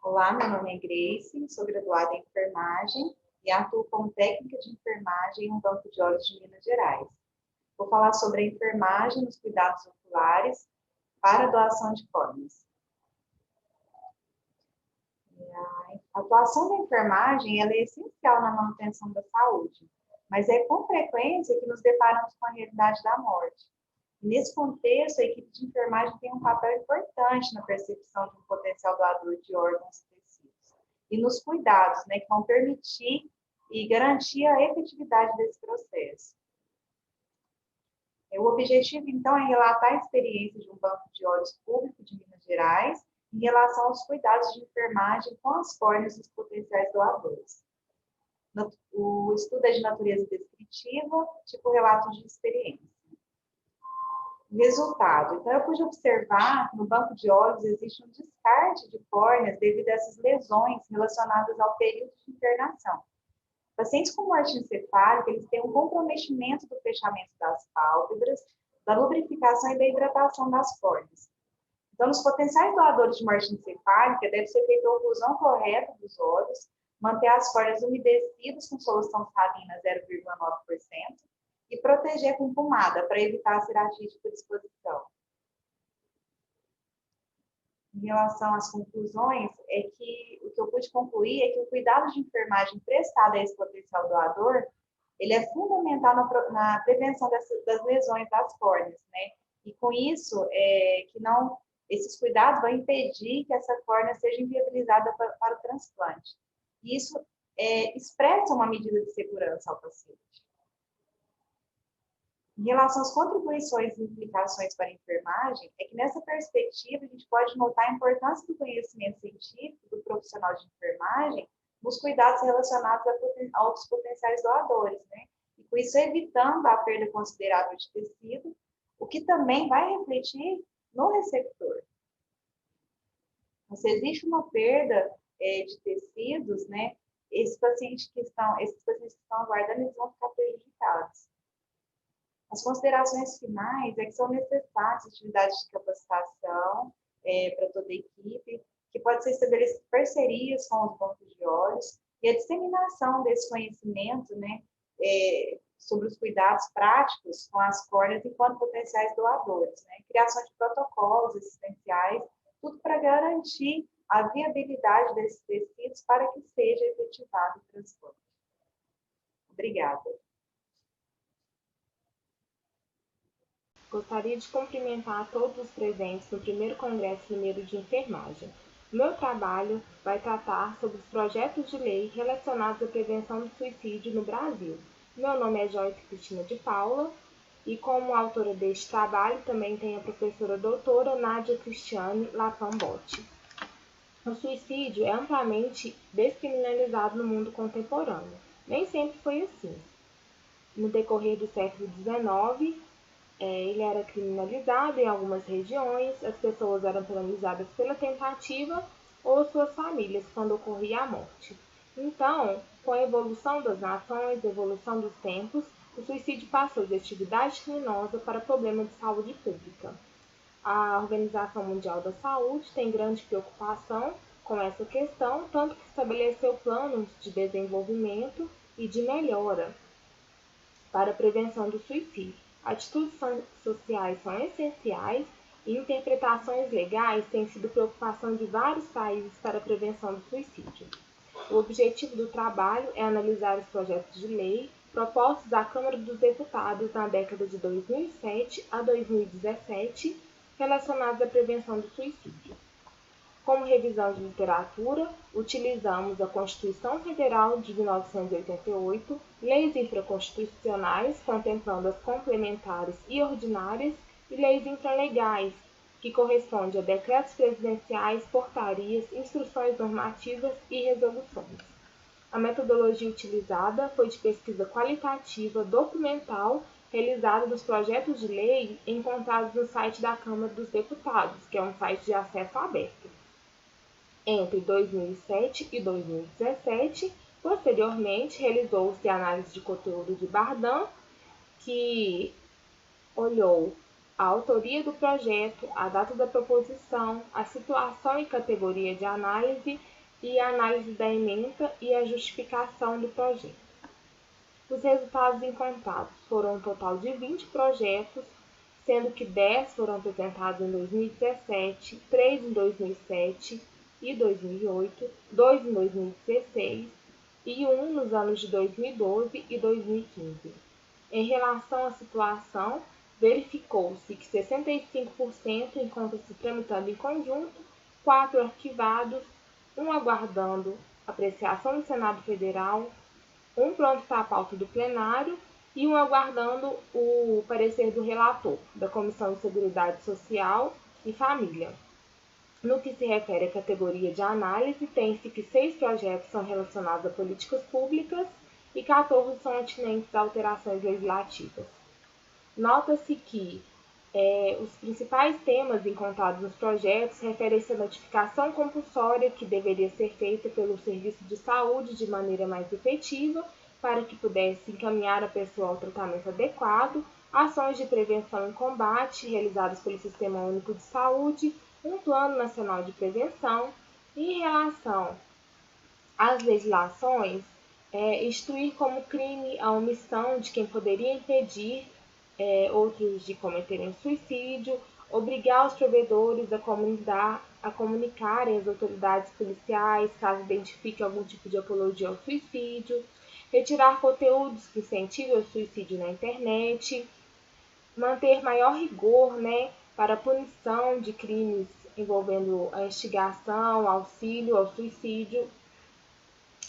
Olá, meu nome é Grace, sou graduada em enfermagem e atuo como técnica de enfermagem em um banco de olhos de Minas Gerais. Vou falar sobre a enfermagem nos cuidados oculares para a doação de córneas. A atuação da enfermagem ela é essencial na manutenção da saúde, mas é com frequência que nos deparamos com a realidade da morte. Nesse contexto, a equipe de enfermagem tem um papel importante na percepção de um potencial doador de órgãos e tecidos e nos cuidados, que vão permitir e garantir a efetividade desse processo. O objetivo, então, é relatar a experiência de um banco de olhos público de Minas Gerais em relação aos cuidados de enfermagem com as córneas dos potenciais doadores. O estudo é de natureza descritiva, tipo relato de experiência. Resultado. Então, eu pude observar que no banco de olhos existe um descarte de córneas devido a essas lesões relacionadas ao período de internação. Pacientes com morte encefálica, eles têm um comprometimento do fechamento das pálpebras, da lubrificação e da hidratação das córneas. Então, nos potenciais doadores de morte encefálica, deve ser feita a oclusão correta dos olhos, manter as córneas umedecidas com solução salina 0,9%, e proteger com pomada para evitar a ceratite por exposição. Em relação às conclusões, o que eu pude concluir é que o cuidado de enfermagem prestado a esse potencial doador, ele é fundamental na prevenção das lesões das córneas, né? E com isso, esses cuidados vão impedir que essa córnea seja inviabilizada para o transplante. E isso expressa uma medida de segurança ao paciente. Em relação às contribuições e implicações para a enfermagem, é que nessa perspectiva a gente pode notar a importância do conhecimento científico do profissional de enfermagem nos cuidados relacionados aos potenciais doadores, né? E com isso evitando a perda considerável de tecido, o que também vai refletir no receptor. Então, se existe uma perda de tecidos, né? Esses pacientes que estão aguardando, eles vão ficar prejudicados. As considerações finais é que são necessárias atividades de capacitação para toda a equipe, que pode ser estabelecido parcerias com os bancos de olhos e a disseminação desse conhecimento, né, sobre os cuidados práticos com as córneas enquanto potenciais doadores, né, criação de protocolos assistenciais, tudo para garantir a viabilidade desses tecidos para que seja efetivado o transplante. Obrigada. Gostaria de cumprimentar a todos os presentes no primeiro Congresso Mineiro de Enfermagem. O meu trabalho vai tratar sobre os projetos de lei relacionados à prevenção do suicídio no Brasil. Meu nome é Joyce Cristina de Paula e como autora deste trabalho também tem a professora doutora Nádia Cristiane Lapambotti. O suicídio é amplamente descriminalizado no mundo contemporâneo. Nem sempre foi assim. No decorrer do século XIX, ele era criminalizado em algumas regiões, as pessoas eram penalizadas pela tentativa ou suas famílias quando ocorria a morte. Então, com a evolução das nações, a evolução dos tempos, o suicídio passou de atividade criminosa para problema de saúde pública. A Organização Mundial da Saúde tem grande preocupação com essa questão, tanto que estabeleceu planos de desenvolvimento e de melhora para a prevenção do suicídio. Atitudes sociais são essenciais e interpretações legais têm sido preocupação de vários países para a prevenção do suicídio. O objetivo do trabalho é analisar os projetos de lei propostos à Câmara dos Deputados na década de 2007 a 2017 relacionados à prevenção do suicídio. Como revisão de literatura, utilizamos a Constituição Federal de 1988, leis infraconstitucionais, contemplando as complementares e ordinárias, e leis infralegais, que correspondem a decretos presidenciais, portarias, instruções normativas e resoluções. A metodologia utilizada foi de pesquisa qualitativa documental realizada dos projetos de lei encontrados no site da Câmara dos Deputados, que é um site de acesso aberto. Entre 2007 e 2017, posteriormente, realizou-se a análise de conteúdo de Bardan, que olhou a autoria do projeto, a data da proposição, a situação e categoria de análise e a análise da ementa e a justificação do projeto. Os resultados encontrados foram um total de 20 projetos, sendo que 10 foram apresentados em 2017, 3 em 2007 e 2008, 2 em 2016 e 1 nos anos de 2012 e 2015. Em relação à situação, verificou-se que 65% encontram-se tramitando em conjunto, 4 arquivados, 1 aguardando apreciação do Senado Federal, 1 pronto para a pauta do plenário e 1 aguardando o parecer do relator, da Comissão de Seguridade Social e Família. No que se refere à categoria de análise, tem-se que 6 projetos são relacionados a políticas públicas e 14 são atinentes a alterações legislativas. Nota-se que os principais temas encontrados nos projetos referem-se à notificação compulsória que deveria ser feita pelo Serviço de Saúde de maneira mais efetiva para que pudesse encaminhar a pessoa ao tratamento adequado, ações de prevenção e combate realizadas pelo Sistema Único de Saúde, um Plano Nacional de Prevenção. Em relação às legislações, instituir como crime a omissão de quem poderia impedir outros de cometerem suicídio, obrigar os provedores a comunicarem às autoridades policiais caso identifique algum tipo de apologia ao suicídio, retirar conteúdos que incentivem o suicídio na internet, manter maior rigor, para a punição de crimes envolvendo a instigação, auxílio ao suicídio,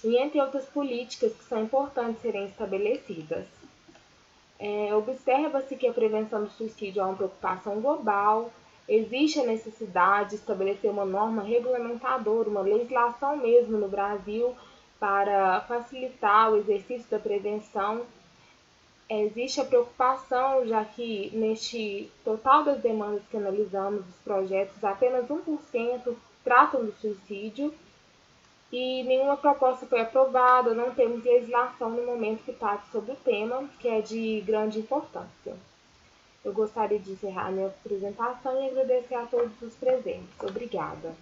e entre outras políticas que são importantes serem estabelecidas. Observa-se que a prevenção do suicídio é uma preocupação global, existe a necessidade de estabelecer uma norma regulamentadora, uma legislação mesmo no Brasil, para facilitar o exercício da prevenção. Existe a preocupação, já que neste total das demandas que analisamos dos projetos, apenas 1% tratam do suicídio e nenhuma proposta foi aprovada, não temos legislação no momento que trata sobre o tema, que é de grande importância. Eu gostaria de encerrar minha apresentação e agradecer a todos os presentes. Obrigada.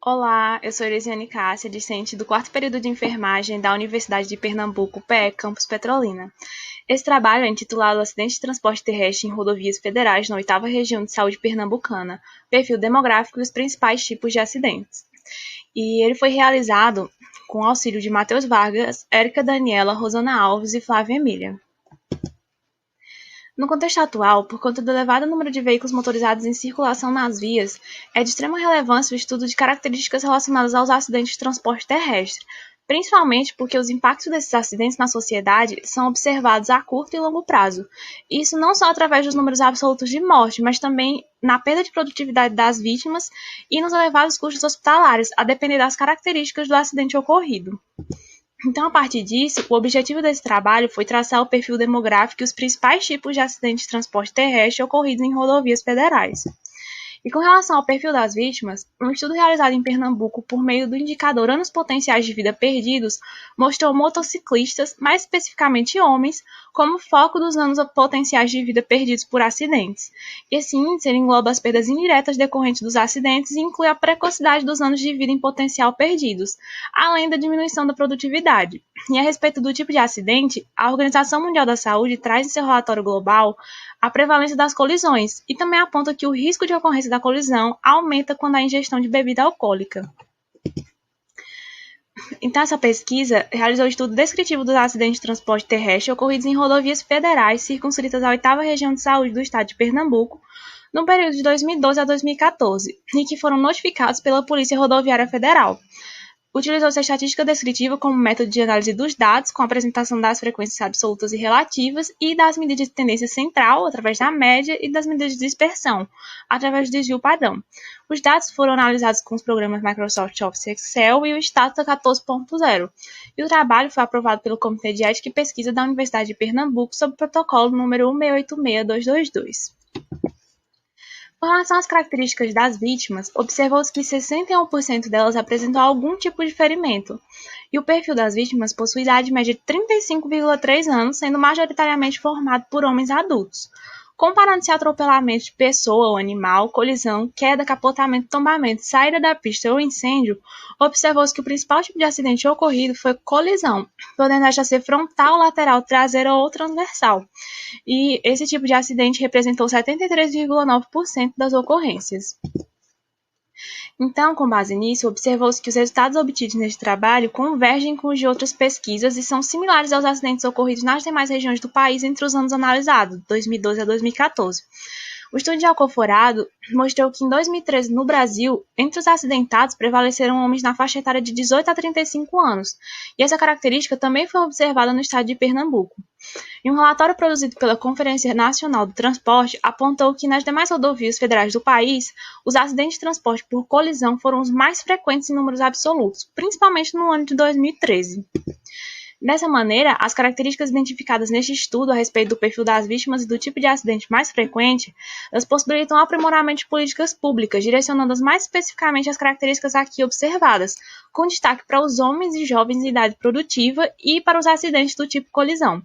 Olá, eu sou Elisiane Cássia, discente do 4º período de enfermagem da Universidade de Pernambuco, PE, Campus Petrolina. Esse trabalho é intitulado Acidente de Transporte Terrestre em Rodovias Federais na 8ª Região de Saúde Pernambucana, perfil demográfico e os principais tipos de acidentes. E ele foi realizado com o auxílio de Matheus Vargas, Érica Daniela, Rosana Alves e Flávia Emília. No contexto atual, por conta do elevado número de veículos motorizados em circulação nas vias, é de extrema relevância o estudo de características relacionadas aos acidentes de transporte terrestre, principalmente porque os impactos desses acidentes na sociedade são observados a curto e longo prazo. Isso não só através dos números absolutos de morte, mas também na perda de produtividade das vítimas e nos elevados custos hospitalares, a depender das características do acidente ocorrido. Então, a partir disso, o objetivo desse trabalho foi traçar o perfil demográfico e os principais tipos de acidentes de transporte terrestre ocorridos em rodovias federais. E com relação ao perfil das vítimas, um estudo realizado em Pernambuco por meio do indicador Anos Potenciais de Vida Perdidos mostrou motociclistas, mais especificamente homens, como foco dos anos potenciais de vida perdidos por acidentes. E esse índice engloba as perdas indiretas decorrentes dos acidentes e inclui a precocidade dos anos de vida em potencial perdidos, além da diminuição da produtividade. E a respeito do tipo de acidente, a Organização Mundial da Saúde traz em seu relatório global a prevalência das colisões e também aponta que o risco de ocorrência da colisão aumenta quando há ingestão de bebida alcoólica. Então, essa pesquisa realizou um estudo descritivo dos acidentes de transporte terrestre ocorridos em rodovias federais circunscritas à 8ª Região de Saúde do Estado de Pernambuco, no período de 2012 a 2014, e que foram notificados pela Polícia Rodoviária Federal. Utilizou-se a estatística descritiva como método de análise dos dados, com a apresentação das frequências absolutas e relativas e das medidas de tendência central, através da média, e das medidas de dispersão, através do desvio padrão. Os dados foram analisados com os programas Microsoft Office Excel e o Stata 14.0, e o trabalho foi aprovado pelo Comitê de Ética e Pesquisa da Universidade de Pernambuco sob o protocolo número 1686222. Com relação às características das vítimas, observou-se que 61% delas apresentam algum tipo de ferimento, e o perfil das vítimas possui idade média de 35,3 anos, sendo majoritariamente formado por homens adultos. comparando-se a atropelamento de pessoa ou animal, colisão, queda, capotamento, tombamento, saída da pista ou incêndio, observou-se que o principal tipo de acidente ocorrido foi colisão, podendo esta ser frontal, lateral, traseira ou transversal. E esse tipo de acidente representou 73,9% das ocorrências. Então, com base nisso, observou-se que os resultados obtidos neste trabalho convergem com os de outras pesquisas e são similares aos acidentes ocorridos nas demais regiões do país entre os anos analisados, 2012 a 2014. O estudo de Alcoforado mostrou que em 2013, no Brasil, entre os acidentados prevaleceram homens na faixa etária de 18 a 35 anos, e essa característica também foi observada no estado de Pernambuco. E um relatório produzido pela Conferência Nacional do Transporte apontou que nas demais rodovias federais do país, os acidentes de transporte por colisão foram os mais frequentes em números absolutos, principalmente no ano de 2013. Dessa maneira, as características identificadas neste estudo a respeito do perfil das vítimas e do tipo de acidente mais frequente, elas possibilitam o aprimoramento de políticas públicas, direcionando-as mais especificamente às características aqui observadas, com destaque para os homens e jovens em idade produtiva e para os acidentes do tipo colisão.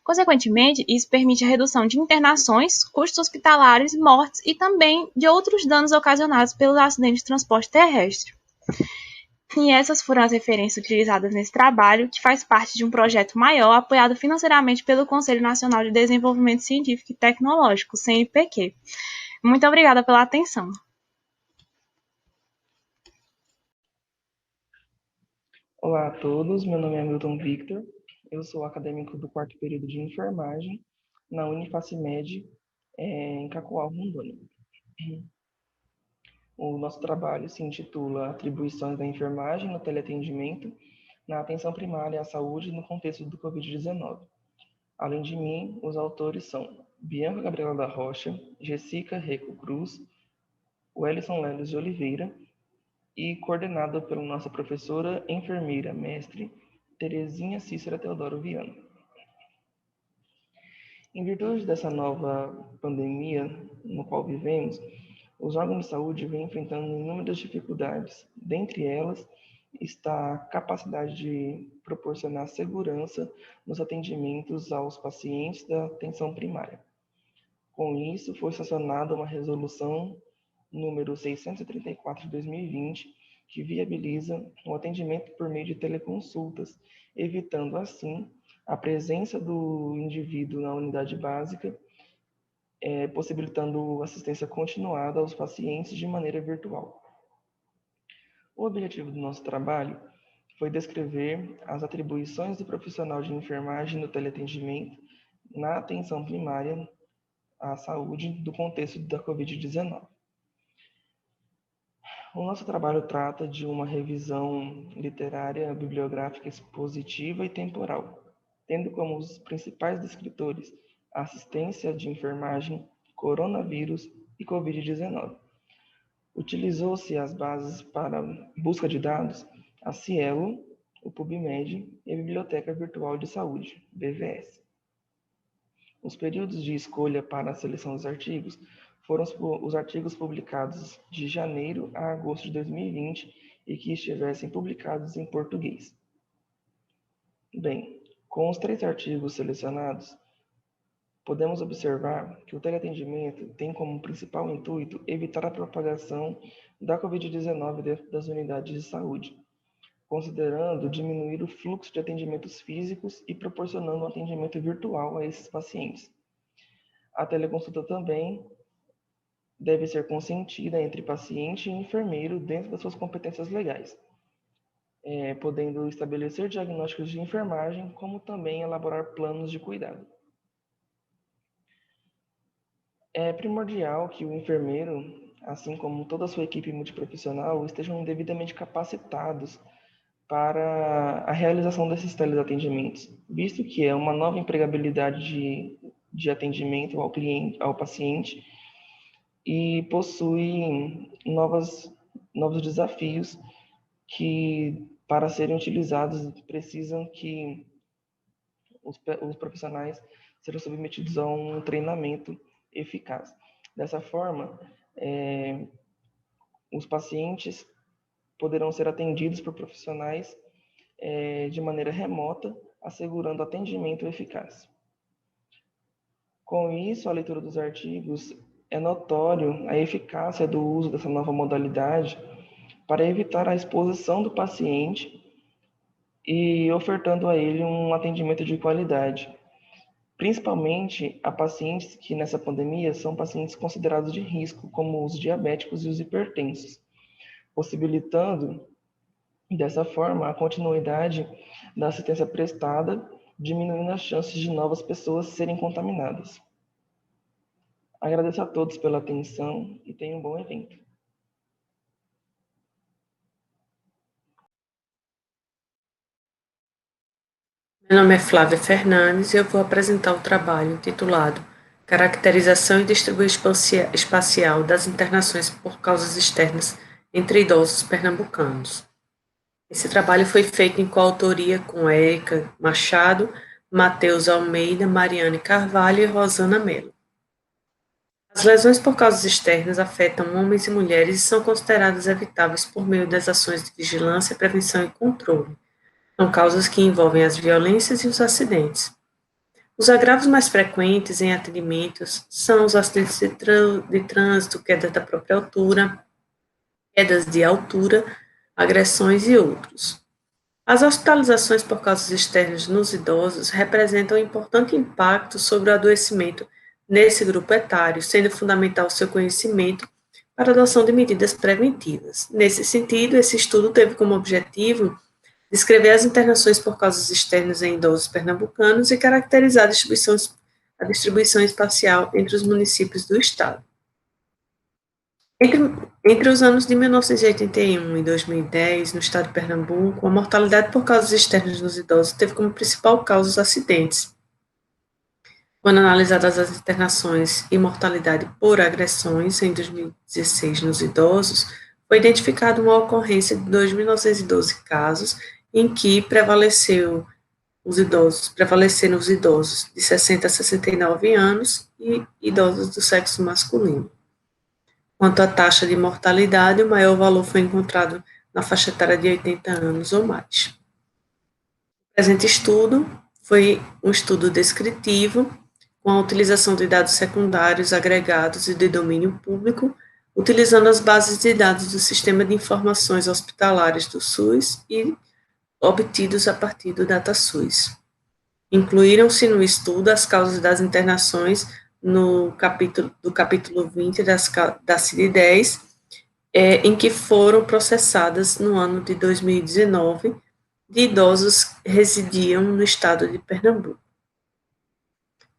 Consequentemente, isso permite a redução de internações, custos hospitalares, mortes e também de outros danos ocasionados pelos acidentes de transporte terrestre. E essas foram as referências utilizadas nesse trabalho, que faz parte de um projeto maior apoiado financeiramente pelo Conselho Nacional de Desenvolvimento Científico e Tecnológico, CNPq. Muito obrigada pela atenção. Olá a todos, meu nome é Milton Victor, eu sou acadêmico do 4º período de enfermagem na Unifacimed, em Cacoal, Rondônia. O nosso trabalho se intitula Atribuições da enfermagem no teleatendimento na atenção primária à saúde no contexto do Covid-19. Além de mim, os autores são Bianca Gabriela da Rocha, Jessica Reco Cruz, Wellison Leles de Oliveira e coordenado pela nossa professora, enfermeira, mestre, Terezinha Cícera Teodoro Viana. Em virtude dessa nova pandemia no qual vivemos, os órgãos de saúde vêm enfrentando inúmeras dificuldades. Dentre elas está a capacidade de proporcionar segurança nos atendimentos aos pacientes da atenção primária. Com isso, foi sancionada uma resolução número 634 de 2020, que viabiliza o atendimento por meio de teleconsultas, evitando assim a presença do indivíduo na unidade básica, possibilitando assistência continuada aos pacientes de maneira virtual. O objetivo do nosso trabalho foi descrever as atribuições do profissional de enfermagem no teleatendimento na atenção primária à saúde do contexto da Covid-19. O nosso trabalho trata de uma revisão literária, bibliográfica, expositiva e temporal, tendo como os principais descritores a assistência de enfermagem, coronavírus e Covid-19. Utilizou-se as bases para busca de dados, a Cielo, o PubMed e a Biblioteca Virtual de Saúde, BVS. Os períodos de escolha para a seleção dos artigos foram os artigos publicados de janeiro a agosto de 2020 e que estivessem publicados em português. Bem, com os 3 artigos selecionados, podemos observar que o teleatendimento tem como principal intuito evitar a propagação da Covid-19 dentro das unidades de saúde, considerando diminuir o fluxo de atendimentos físicos e proporcionando um atendimento virtual a esses pacientes. A teleconsulta também deve ser consentida entre paciente e enfermeiro dentro das suas competências legais, podendo estabelecer diagnósticos de enfermagem, como também elaborar planos de cuidado. É primordial que o enfermeiro, assim como toda a sua equipe multiprofissional, estejam devidamente capacitados para a realização desses teleatendimentos, visto que é uma nova empregabilidade de atendimento ao cliente, ao paciente, e possui novos desafios que, para serem utilizados, precisam que os profissionais sejam submetidos a um treinamento eficaz. Dessa forma, os pacientes poderão ser atendidos por profissionais de maneira remota, assegurando atendimento eficaz. Com isso, a leitura dos artigos é notório a eficácia do uso dessa nova modalidade para evitar a exposição do paciente e ofertando a ele um atendimento de qualidade, principalmente a pacientes que nessa pandemia são pacientes considerados de risco, como os diabéticos e os hipertensos, possibilitando dessa forma a continuidade da assistência prestada, diminuindo as chances de novas pessoas serem contaminadas. Agradeço a todos pela atenção e tenham um bom evento. Meu nome é Flávia Fernandes e eu vou apresentar o trabalho intitulado Caracterização e Distribuição Espacial das Internações por Causas Externas entre Idosos Pernambucanos. Esse trabalho foi feito em coautoria com Érica Machado, Matheus Almeida, Mariane Carvalho e Rosana Mello. As lesões por causas externas afetam homens e mulheres e são consideradas evitáveis por meio das ações de vigilância, prevenção e controle. São causas que envolvem as violências e os acidentes. Os agravos mais frequentes em atendimentos são os acidentes de trânsito, queda da própria altura, quedas de altura, agressões e outros. As hospitalizações por causas externas nos idosos representam um importante impacto sobre o adoecimento nesse grupo etário, sendo fundamental o seu conhecimento para a adoção de medidas preventivas. Nesse sentido, esse estudo teve como objetivo descrever as internações por causas externas em idosos pernambucanos e caracterizar a distribuição espacial entre os municípios do estado. Entre os anos de 1981 e 2010, no estado de Pernambuco, a mortalidade por causas externas nos idosos teve como principal causa os acidentes. Quando analisadas as internações e mortalidade por agressões em 2016 nos idosos, foi identificada uma ocorrência de 2.912 casos em que prevaleceram os idosos de 60 a 69 anos e idosos do sexo masculino. Quanto à taxa de mortalidade, o maior valor foi encontrado na faixa etária de 80 anos ou mais. O presente estudo foi um estudo descritivo, com a utilização de dados secundários agregados e de domínio público, utilizando as bases de dados do Sistema de Informações Hospitalares do SUS e obtidos a partir do DataSUS. Incluíram-se no estudo as causas das internações do capítulo 20 da CID-10, em que foram processadas no ano de 2019 de idosos que residiam no estado de Pernambuco.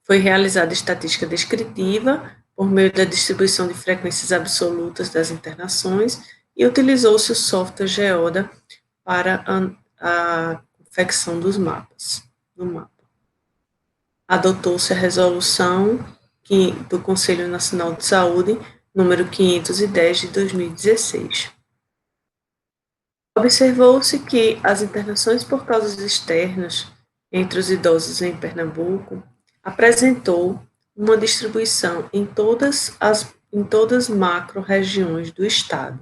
Foi realizada estatística descritiva por meio da distribuição de frequências absolutas das internações e utilizou-se o software Geoda para a confecção dos mapas. Adotou-se a resolução do Conselho Nacional de Saúde, número 510 de 2016. Observou-se que as internações por causas externas entre os idosos em Pernambuco apresentou uma distribuição em todas as macro-regiões do estado.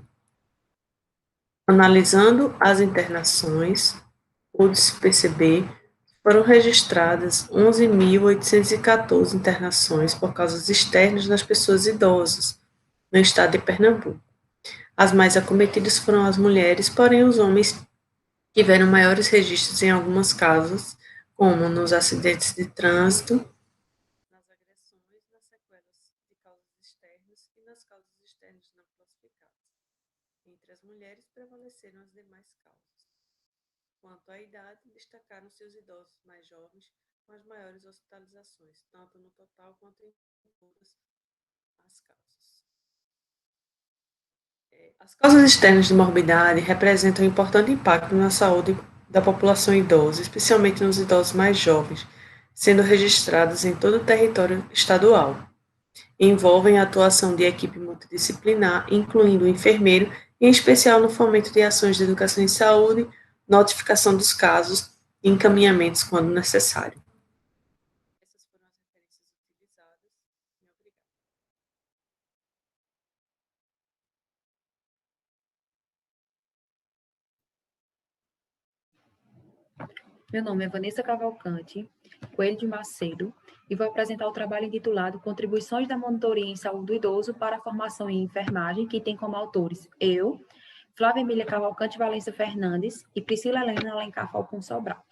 Analisando as internações, pôde-se perceber foram registradas 11.814 internações por causas externas nas pessoas idosas, no estado de Pernambuco. As mais acometidas foram as mulheres, porém os homens tiveram maiores registros em algumas casos, como nos acidentes de trânsito, nas agressões, nas sequelas de causas externas e nas causas externas não classificadas. Entre as mulheres prevaleceram as demais causas. Quanto à idade, destacaram-se os idosos mais jovens com as maiores hospitalizações, tanto no total quanto em todas as causas. As causas externas de morbidade representam um importante impacto na saúde da população idosa, especialmente nos idosos mais jovens, sendo registradas em todo o território estadual. Envolvem a atuação de equipe multidisciplinar, incluindo o enfermeiro, em especial no fomento de ações de educação em saúde, notificação dos casos e encaminhamentos quando necessário. Essas foram as referências utilizadas. Obrigada. Meu nome é Vanessa Cavalcante Coelho de Macedo e vou apresentar o trabalho intitulado Contribuições da Monitoria em Saúde do Idoso para a Formação em Enfermagem, que tem como autores eu, Flávia Emília Cavalcante Valença Fernandes e Priscila Helena Alencar Falcão Sobral.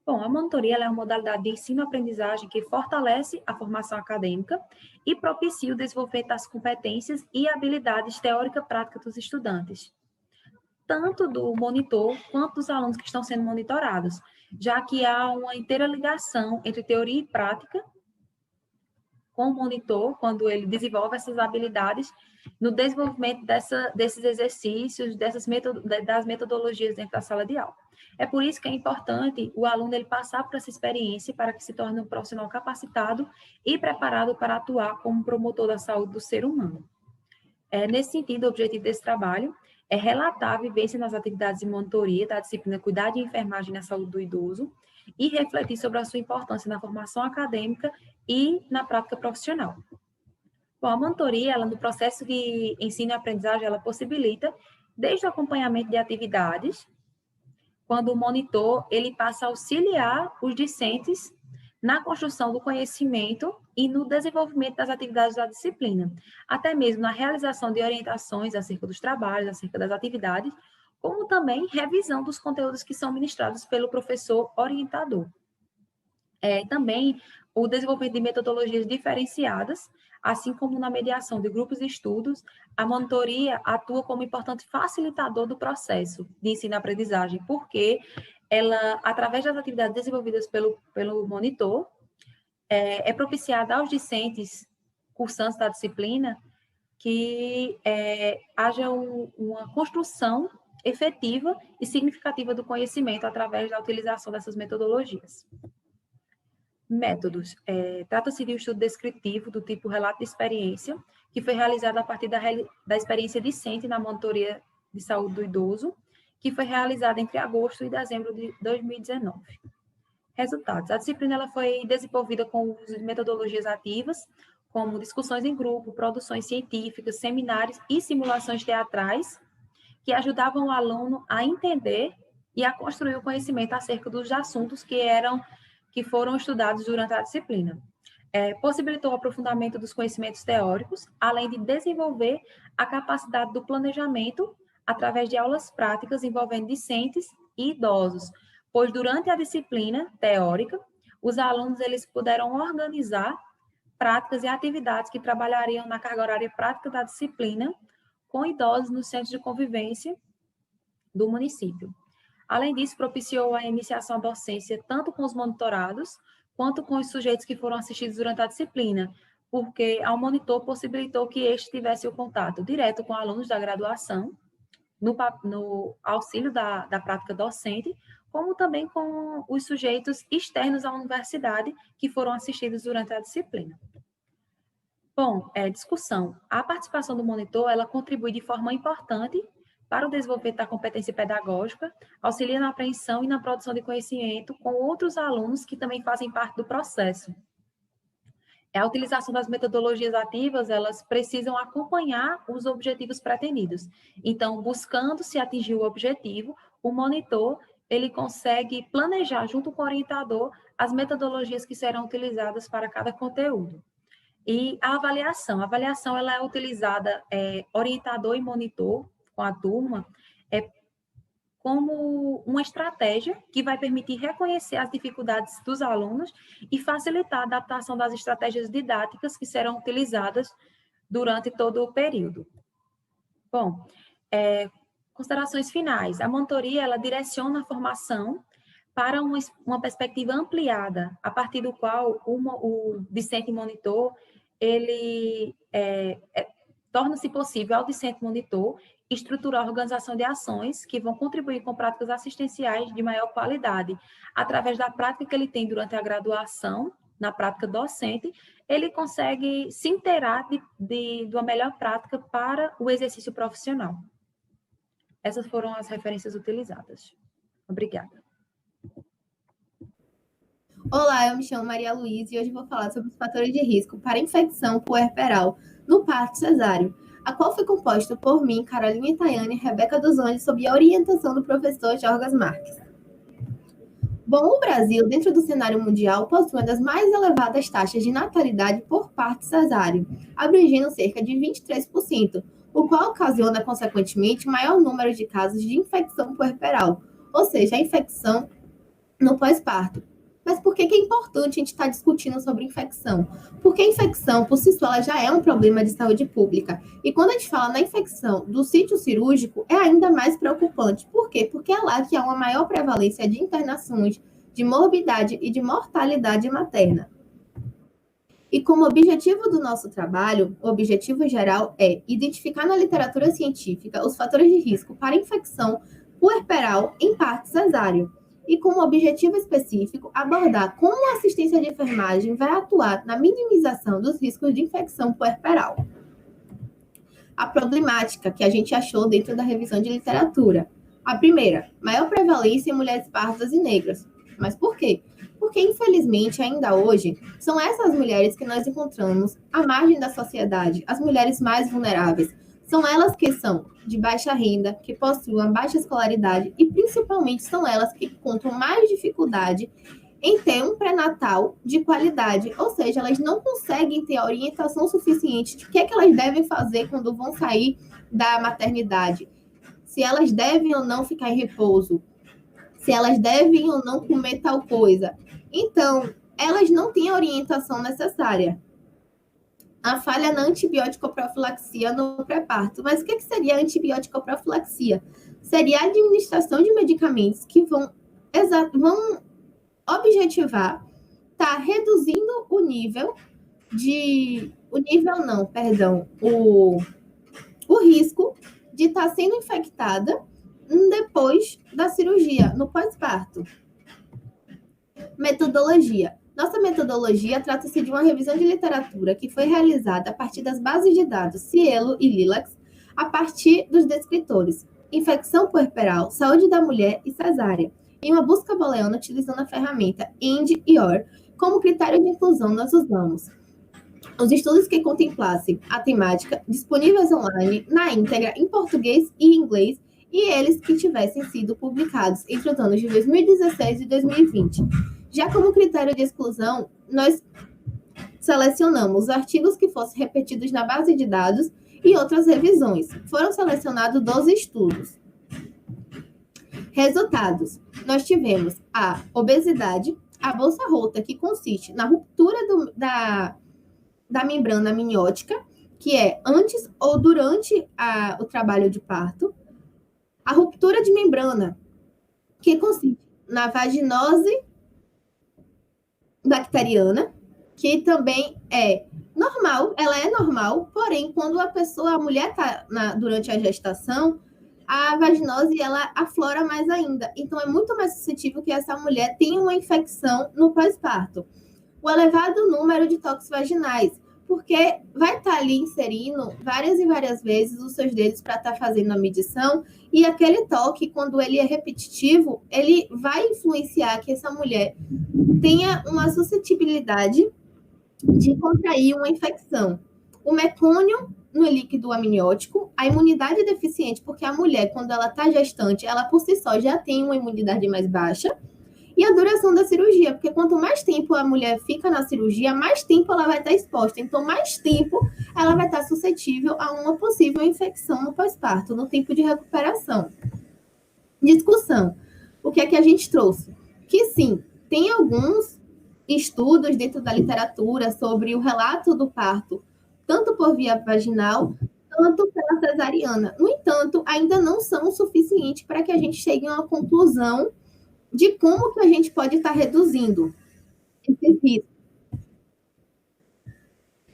Bom, a monitoria é uma modalidade de ensino-aprendizagem que fortalece a formação acadêmica e propicia o desenvolvimento das competências e habilidades teórica-prática dos estudantes, tanto do monitor quanto dos alunos que estão sendo monitorados, já que há uma inteira ligação entre teoria e prática com o monitor, quando ele desenvolve essas habilidades, no desenvolvimento desses exercícios, das metodologias dentro da sala de aula. É por isso que é importante o aluno ele passar por essa experiência para que se torne um profissional capacitado e preparado para atuar como promotor da saúde do ser humano. Nesse sentido, o objetivo desse trabalho é relatar a vivência nas atividades de monitoria da disciplina Cuidado e Enfermagem na Saúde do Idoso e refletir sobre a sua importância na formação acadêmica e na prática profissional. Bom, a monitoria, ela, no processo de ensino e aprendizagem, ela possibilita desde o acompanhamento de atividades, quando o monitor ele passa a auxiliar os discentes na construção do conhecimento e no desenvolvimento das atividades da disciplina, até mesmo na realização de orientações acerca dos trabalhos, acerca das atividades, como também revisão dos conteúdos que são ministrados pelo professor orientador. Também o desenvolvimento de metodologias diferenciadas, assim como na mediação de grupos de estudos, a monitoria atua como importante facilitador do processo de ensino-aprendizagem, porque ela, através das atividades desenvolvidas pelo monitor, é propiciada aos discentes cursantes da disciplina que haja uma construção efetiva e significativa do conhecimento através da utilização dessas metodologias. Métodos. Trata-se de um estudo descritivo do tipo relato de experiência, que foi realizado a partir da experiência discente na monitoria de saúde do idoso, que foi realizada entre agosto e dezembro de 2019. Resultados. A disciplina ela foi desenvolvida com o uso de metodologias ativas, como discussões em grupo, produções científicas, seminários e simulações teatrais, que ajudavam o aluno a entender e a construir o conhecimento acerca dos assuntos que foram estudados durante a disciplina. Possibilitou o aprofundamento dos conhecimentos teóricos, além de desenvolver a capacidade do planejamento através de aulas práticas envolvendo discentes e idosos, pois durante a disciplina teórica, os alunos eles puderam organizar práticas e atividades que trabalhariam na carga horária prática da disciplina com idosos nos centros de convivência do município. Além disso, propiciou a iniciação da docência tanto com os monitorados, quanto com os sujeitos que foram assistidos durante a disciplina, porque ao monitor possibilitou que este tivesse o contato direto com alunos da graduação, no auxílio da prática docente, como também com os sujeitos externos à universidade que foram assistidos durante a disciplina. Bom, discussão. A participação do monitor, ela contribui de forma importante para o desenvolvimento da competência pedagógica, auxilia na apreensão e na produção de conhecimento com outros alunos que também fazem parte do processo. A utilização das metodologias ativas, elas precisam acompanhar os objetivos pretendidos. Então, buscando se atingir o objetivo, o monitor, ele consegue planejar junto com o orientador as metodologias que serão utilizadas para cada conteúdo. E a avaliação ela é utilizada orientador e monitor com a turma, como uma estratégia que vai permitir reconhecer as dificuldades dos alunos e facilitar a adaptação das estratégias didáticas que serão utilizadas durante todo o período. Bom, considerações finais. A monitoria, ela direciona a formação para uma perspectiva ampliada, a partir do qual o discente monitor, ele torna-se possível ao discente monitor estruturar a organização de ações que vão contribuir com práticas assistenciais de maior qualidade. Através da prática que ele tem durante a graduação, na prática docente, ele consegue se inteirar de uma melhor prática para o exercício profissional. Essas foram as referências utilizadas. Obrigada. Olá, eu me chamo Maria Luísa e hoje vou falar sobre os fatores de risco para infecção puerperal no parto cesáreo, a qual foi composta por mim, Carolina Tayane e Rebeca dos Anjos, sob a orientação do professor Jorgas Marques. Bom, o Brasil, dentro do cenário mundial, possui uma das mais elevadas taxas de natalidade por parto cesáreo, abrangendo cerca de 23%, o qual ocasiona, consequentemente, maior número de casos de infecção puerperal, ou seja, a infecção no pós-parto. Mas por que é importante a gente estar discutindo sobre infecção? Porque a infecção, por si só, ela já é um problema de saúde pública. E quando a gente fala na infecção do sítio cirúrgico, é ainda mais preocupante. Por quê? Porque é lá que há uma maior prevalência de internações, de morbidade e de mortalidade materna. E como objetivo do nosso trabalho, o objetivo geral é identificar na literatura científica os fatores de risco para infecção puerperal em parto cesáreo. E como objetivo específico, abordar como a assistência de enfermagem vai atuar na minimização dos riscos de infecção puerperal. A problemática que a gente achou dentro da revisão de literatura. A primeira, maior prevalência em mulheres pardas e negras. Mas por quê? Porque, infelizmente, ainda hoje, são essas mulheres que nós encontramos à margem da sociedade, as mulheres mais vulneráveis. São elas que são de baixa renda, que possuem uma baixa escolaridade e, principalmente, são elas que encontram mais dificuldade em ter um pré-natal de qualidade. Ou seja, elas não conseguem ter a orientação suficiente de o que é que elas devem fazer quando vão sair da maternidade. Se elas devem ou não ficar em repouso, se elas devem ou não comer tal coisa. Então, elas não têm a orientação necessária. A falha na antibiótico-profilaxia no pré-parto. Mas o que seria a antibiótico-profilaxia? Seria a administração de medicamentos que vão objetivar, reduzindo o risco de estar sendo infectada depois da cirurgia, no pós-parto. Metodologia. Nossa metodologia trata-se de uma revisão de literatura que foi realizada a partir das bases de dados Cielo e Lilacs, a partir dos descritores infecção puerperal, saúde da mulher e cesárea, em uma busca booleana utilizando a ferramenta AND e OR. Como critério de inclusão, nós usamos os estudos que contemplassem a temática disponíveis online, na íntegra, em português e inglês, e eles que tivessem sido publicados entre os anos de 2016 e 2020. Já como critério de exclusão, nós selecionamos os artigos que fossem repetidos na base de dados e outras revisões. Foram selecionados 12 estudos. Resultados. Nós tivemos a obesidade, a bolsa rota, que consiste na ruptura da membrana amniótica, que é antes ou durante o trabalho de parto. A ruptura de membrana, que consiste na vaginose bacteriana, que também é normal, ela é normal, porém, quando a mulher está durante a gestação, a vaginose, ela aflora mais ainda. Então, é muito mais suscetível que essa mulher tenha uma infecção no pós-parto. O elevado número de toques vaginais, porque vai estar ali inserindo várias e várias vezes os seus dedos para estar fazendo a medição, e aquele toque, quando ele é repetitivo, ele vai influenciar que essa mulher tenha uma suscetibilidade de contrair uma infecção. O mecônio no líquido amniótico, a imunidade deficiente, porque a mulher, quando ela está gestante, ela por si só já tem uma imunidade mais baixa, e a duração da cirurgia, porque quanto mais tempo a mulher fica na cirurgia, mais tempo ela vai estar exposta. Então, mais tempo ela vai estar suscetível a uma possível infecção no pós-parto, no tempo de recuperação. Discussão. O que é que a gente trouxe? Que sim, tem alguns estudos dentro da literatura sobre o relato do parto, tanto por via vaginal, tanto pela cesariana. No entanto, ainda não são o suficiente para que a gente chegue a uma conclusão de como que a gente pode estar reduzindo esses riscos.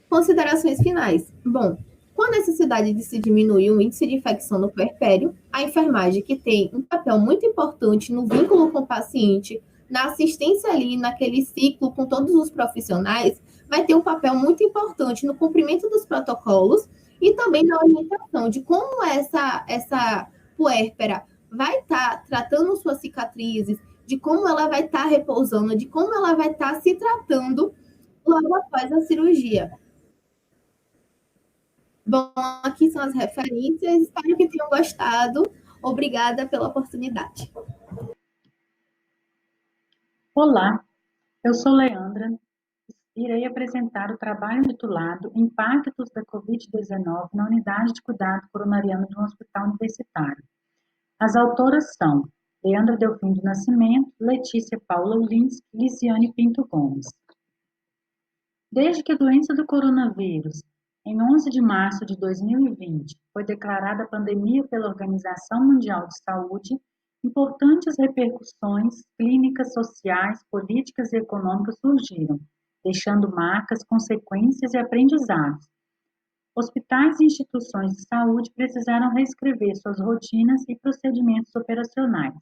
Considerações finais. Bom, com a necessidade de se diminuir o índice de infecção no puerpério, a enfermagem, que tem um papel muito importante no vínculo com o paciente, na assistência ali, naquele ciclo com todos os profissionais, vai ter um papel muito importante no cumprimento dos protocolos e também na orientação de como essa puérpera vai estar tratando suas cicatrizes, de como ela vai estar repousando, de como ela vai estar se tratando logo após a cirurgia. Bom, aqui são as referências, espero que tenham gostado. Obrigada pela oportunidade. Olá, eu sou Leandra. Irei apresentar o trabalho intitulado Impactos da Covid-19 na unidade de cuidado coronariano de um hospital universitário. As autoras são Leandra Delfim do Nascimento, Letícia Paula Lins e Lisiane Pinto Gomes. Desde que a doença do coronavírus, em 11 de março de 2020, foi declarada pandemia pela Organização Mundial de Saúde, importantes repercussões clínicas, sociais, políticas e econômicas surgiram, deixando marcas, consequências e aprendizados. Hospitais e instituições de saúde precisaram reescrever suas rotinas e procedimentos operacionais.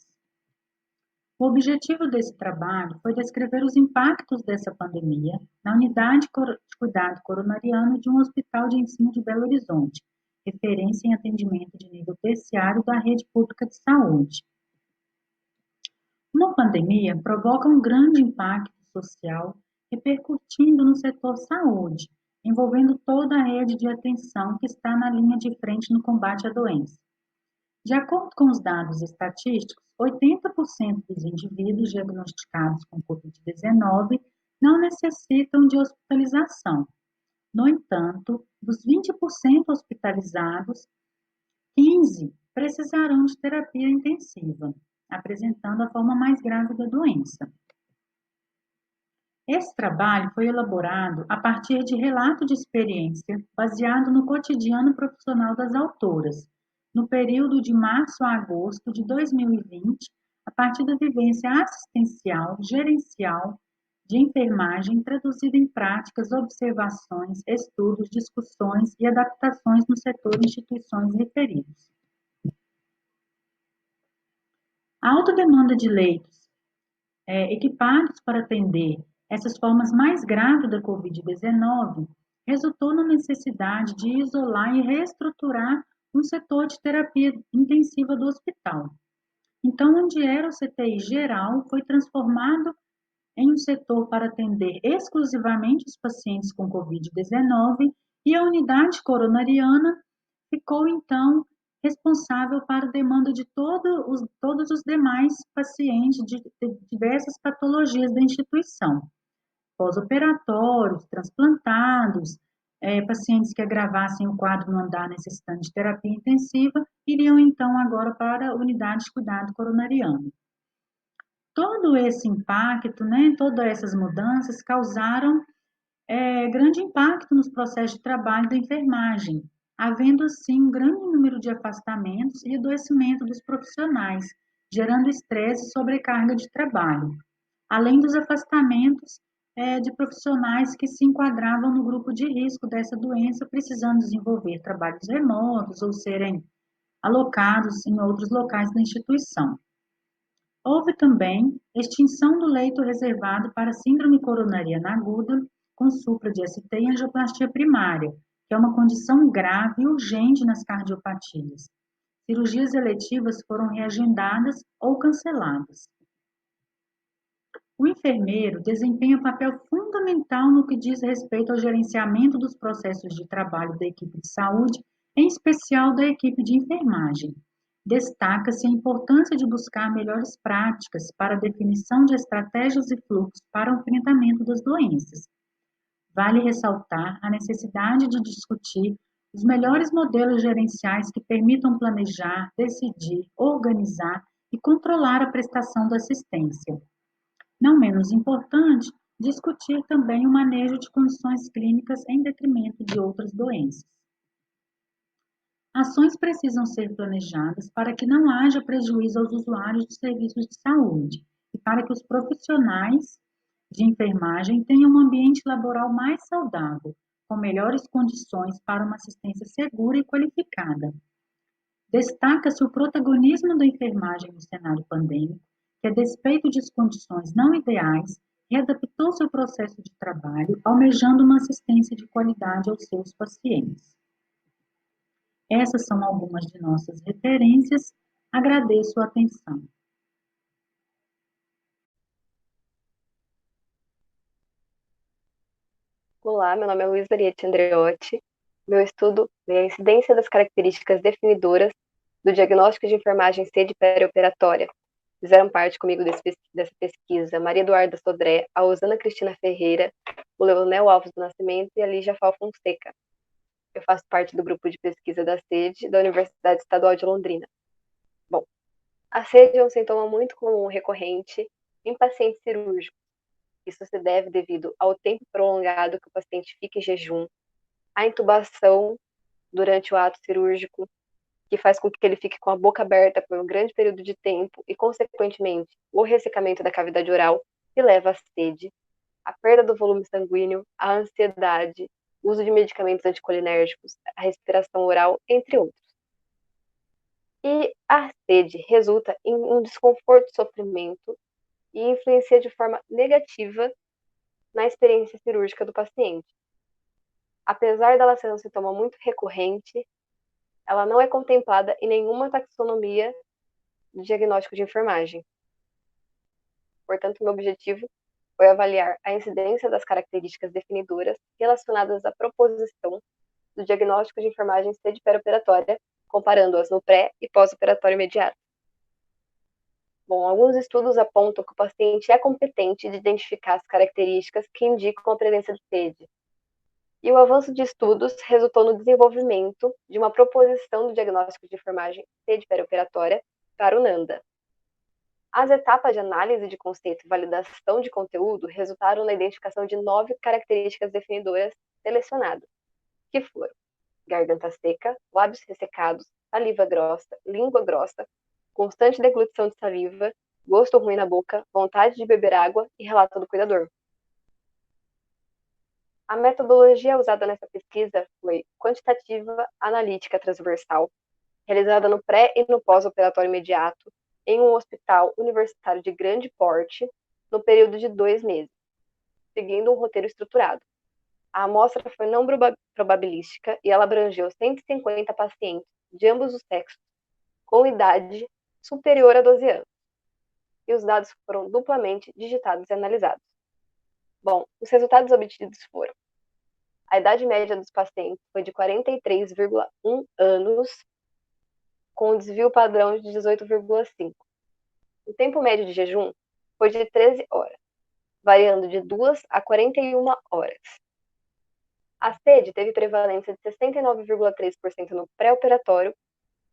O objetivo desse trabalho foi descrever os impactos dessa pandemia na unidade de cuidado coronariano de um hospital de ensino de Belo Horizonte, referência em atendimento de nível terciário da rede pública de saúde. Uma pandemia provoca um grande impacto social, repercutindo no setor saúde, envolvendo toda a rede de atenção que está na linha de frente no combate à doença. De acordo com os dados estatísticos, 80% dos indivíduos diagnosticados com Covid-19 não necessitam de hospitalização. No entanto, dos 20% hospitalizados, 15 precisarão de terapia intensiva, apresentando a forma mais grave da doença. Esse trabalho foi elaborado a partir de relato de experiência baseado no cotidiano profissional das autoras, no período de março a agosto de 2020, a partir da vivência assistencial, gerencial, de enfermagem, traduzida em práticas, observações, estudos, discussões e adaptações no setor e instituições referidos. A alta demanda de leitos equipados para atender essas formas mais graves da Covid-19 resultou na necessidade de isolar e reestruturar um setor de terapia intensiva do hospital. Então, onde era o CTI geral, foi transformado em um setor para atender exclusivamente os pacientes com Covid-19 e a unidade coronariana ficou, então, responsável para a demanda de todos os demais pacientes de diversas patologias da instituição. Pós-operatórios, transplantados, pacientes que agravassem o quadro no andar necessitando de terapia intensiva, iriam então agora para a unidade de cuidado coronariano. Todo esse impacto, todas essas mudanças causaram grande impacto nos processos de trabalho da enfermagem, havendo assim um grande número de afastamentos e adoecimento dos profissionais, gerando estresse e sobrecarga de trabalho, além dos afastamentos de profissionais que se enquadravam no grupo de risco dessa doença, precisando desenvolver trabalhos remotos ou serem alocados em outros locais da instituição. Houve também extinção do leito reservado para síndrome coronariana aguda com supra de ST e angioplastia primária, que é uma condição grave e urgente nas cardiopatias. Cirurgias eletivas foram reagendadas ou canceladas. O enfermeiro desempenha papel fundamental no que diz respeito ao gerenciamento dos processos de trabalho da equipe de saúde, em especial da equipe de enfermagem. Destaca-se a importância de buscar melhores práticas para a definição de estratégias e fluxos para o enfrentamento das doenças. Vale ressaltar a necessidade de discutir os melhores modelos gerenciais que permitam planejar, decidir, organizar e controlar a prestação da assistência. Não menos importante, discutir também o manejo de condições clínicas em detrimento de outras doenças. Ações precisam ser planejadas para que não haja prejuízo aos usuários dos serviços de saúde e para que os profissionais de enfermagem tenham um ambiente laboral mais saudável, com melhores condições para uma assistência segura e qualificada. Destaca-se o protagonismo da enfermagem no cenário pandêmico, que, a despeito de condições não ideais, readaptou seu processo de trabalho, almejando uma assistência de qualidade aos seus pacientes. Essas são algumas de nossas referências. Agradeço a atenção. Olá, meu nome é Luiz Ariete Andreotti. Meu estudo é a incidência das características definidoras do diagnóstico de enfermagem sede perioperatória Fizeram parte comigo dessa pesquisa Maria Eduarda Sodré, a Osana Cristina Ferreira, o Leonel Alves do Nascimento e a Lígia Fal Fonseca. Eu faço parte do grupo de pesquisa da sede da Universidade Estadual de Londrina. Bom, a sede é um sintoma muito comum recorrente em pacientes cirúrgicos. Isso se deve devido ao tempo prolongado que o paciente fica em jejum, à intubação durante o ato cirúrgico, que faz com que ele fique com a boca aberta por um grande período de tempo e, consequentemente, o ressecamento da cavidade oral, que leva à sede, a perda do volume sanguíneo, a ansiedade, o uso de medicamentos anticolinérgicos, a respiração oral, entre outros. E a sede resulta em um desconforto e sofrimento e influencia de forma negativa na experiência cirúrgica do paciente. Apesar dela ser um sintoma muito recorrente, ela não é contemplada em nenhuma taxonomia de diagnóstico de enfermagem. Portanto, meu objetivo foi avaliar a incidência das características definidoras relacionadas à proposição do diagnóstico de enfermagem sede perioperatória, comparando-as no pré- e pós-operatório imediato. Bom, alguns estudos apontam que o paciente é competente de identificar as características que indicam a presença de sede. E o avanço de estudos resultou no desenvolvimento de uma proposição do diagnóstico de enfermagem sede perioperatória para o NANDA. As etapas de análise de conceito e validação de conteúdo resultaram na identificação de 9 características definidoras selecionadas, que foram garganta seca, lábios ressecados, saliva grossa, língua grossa, constante deglutição de saliva, gosto ruim na boca, vontade de beber água e relato do cuidador. A metodologia usada nessa pesquisa foi quantitativa analítica transversal, realizada no pré- e no pós-operatório imediato, em um hospital universitário de grande porte, no período de 2 meses, seguindo um roteiro estruturado. A amostra foi não probabilística e ela abrangeu 150 pacientes de ambos os sexos, com idade superior a 12 anos. E os dados foram duplamente digitados e analisados. Bom, os resultados obtidos foram: a idade média dos pacientes foi de 43,1 anos, com um desvio padrão de 18,5. O tempo médio de jejum foi de 13 horas, variando de 2 a 41 horas. A sede teve prevalência de 69,3% no pré-operatório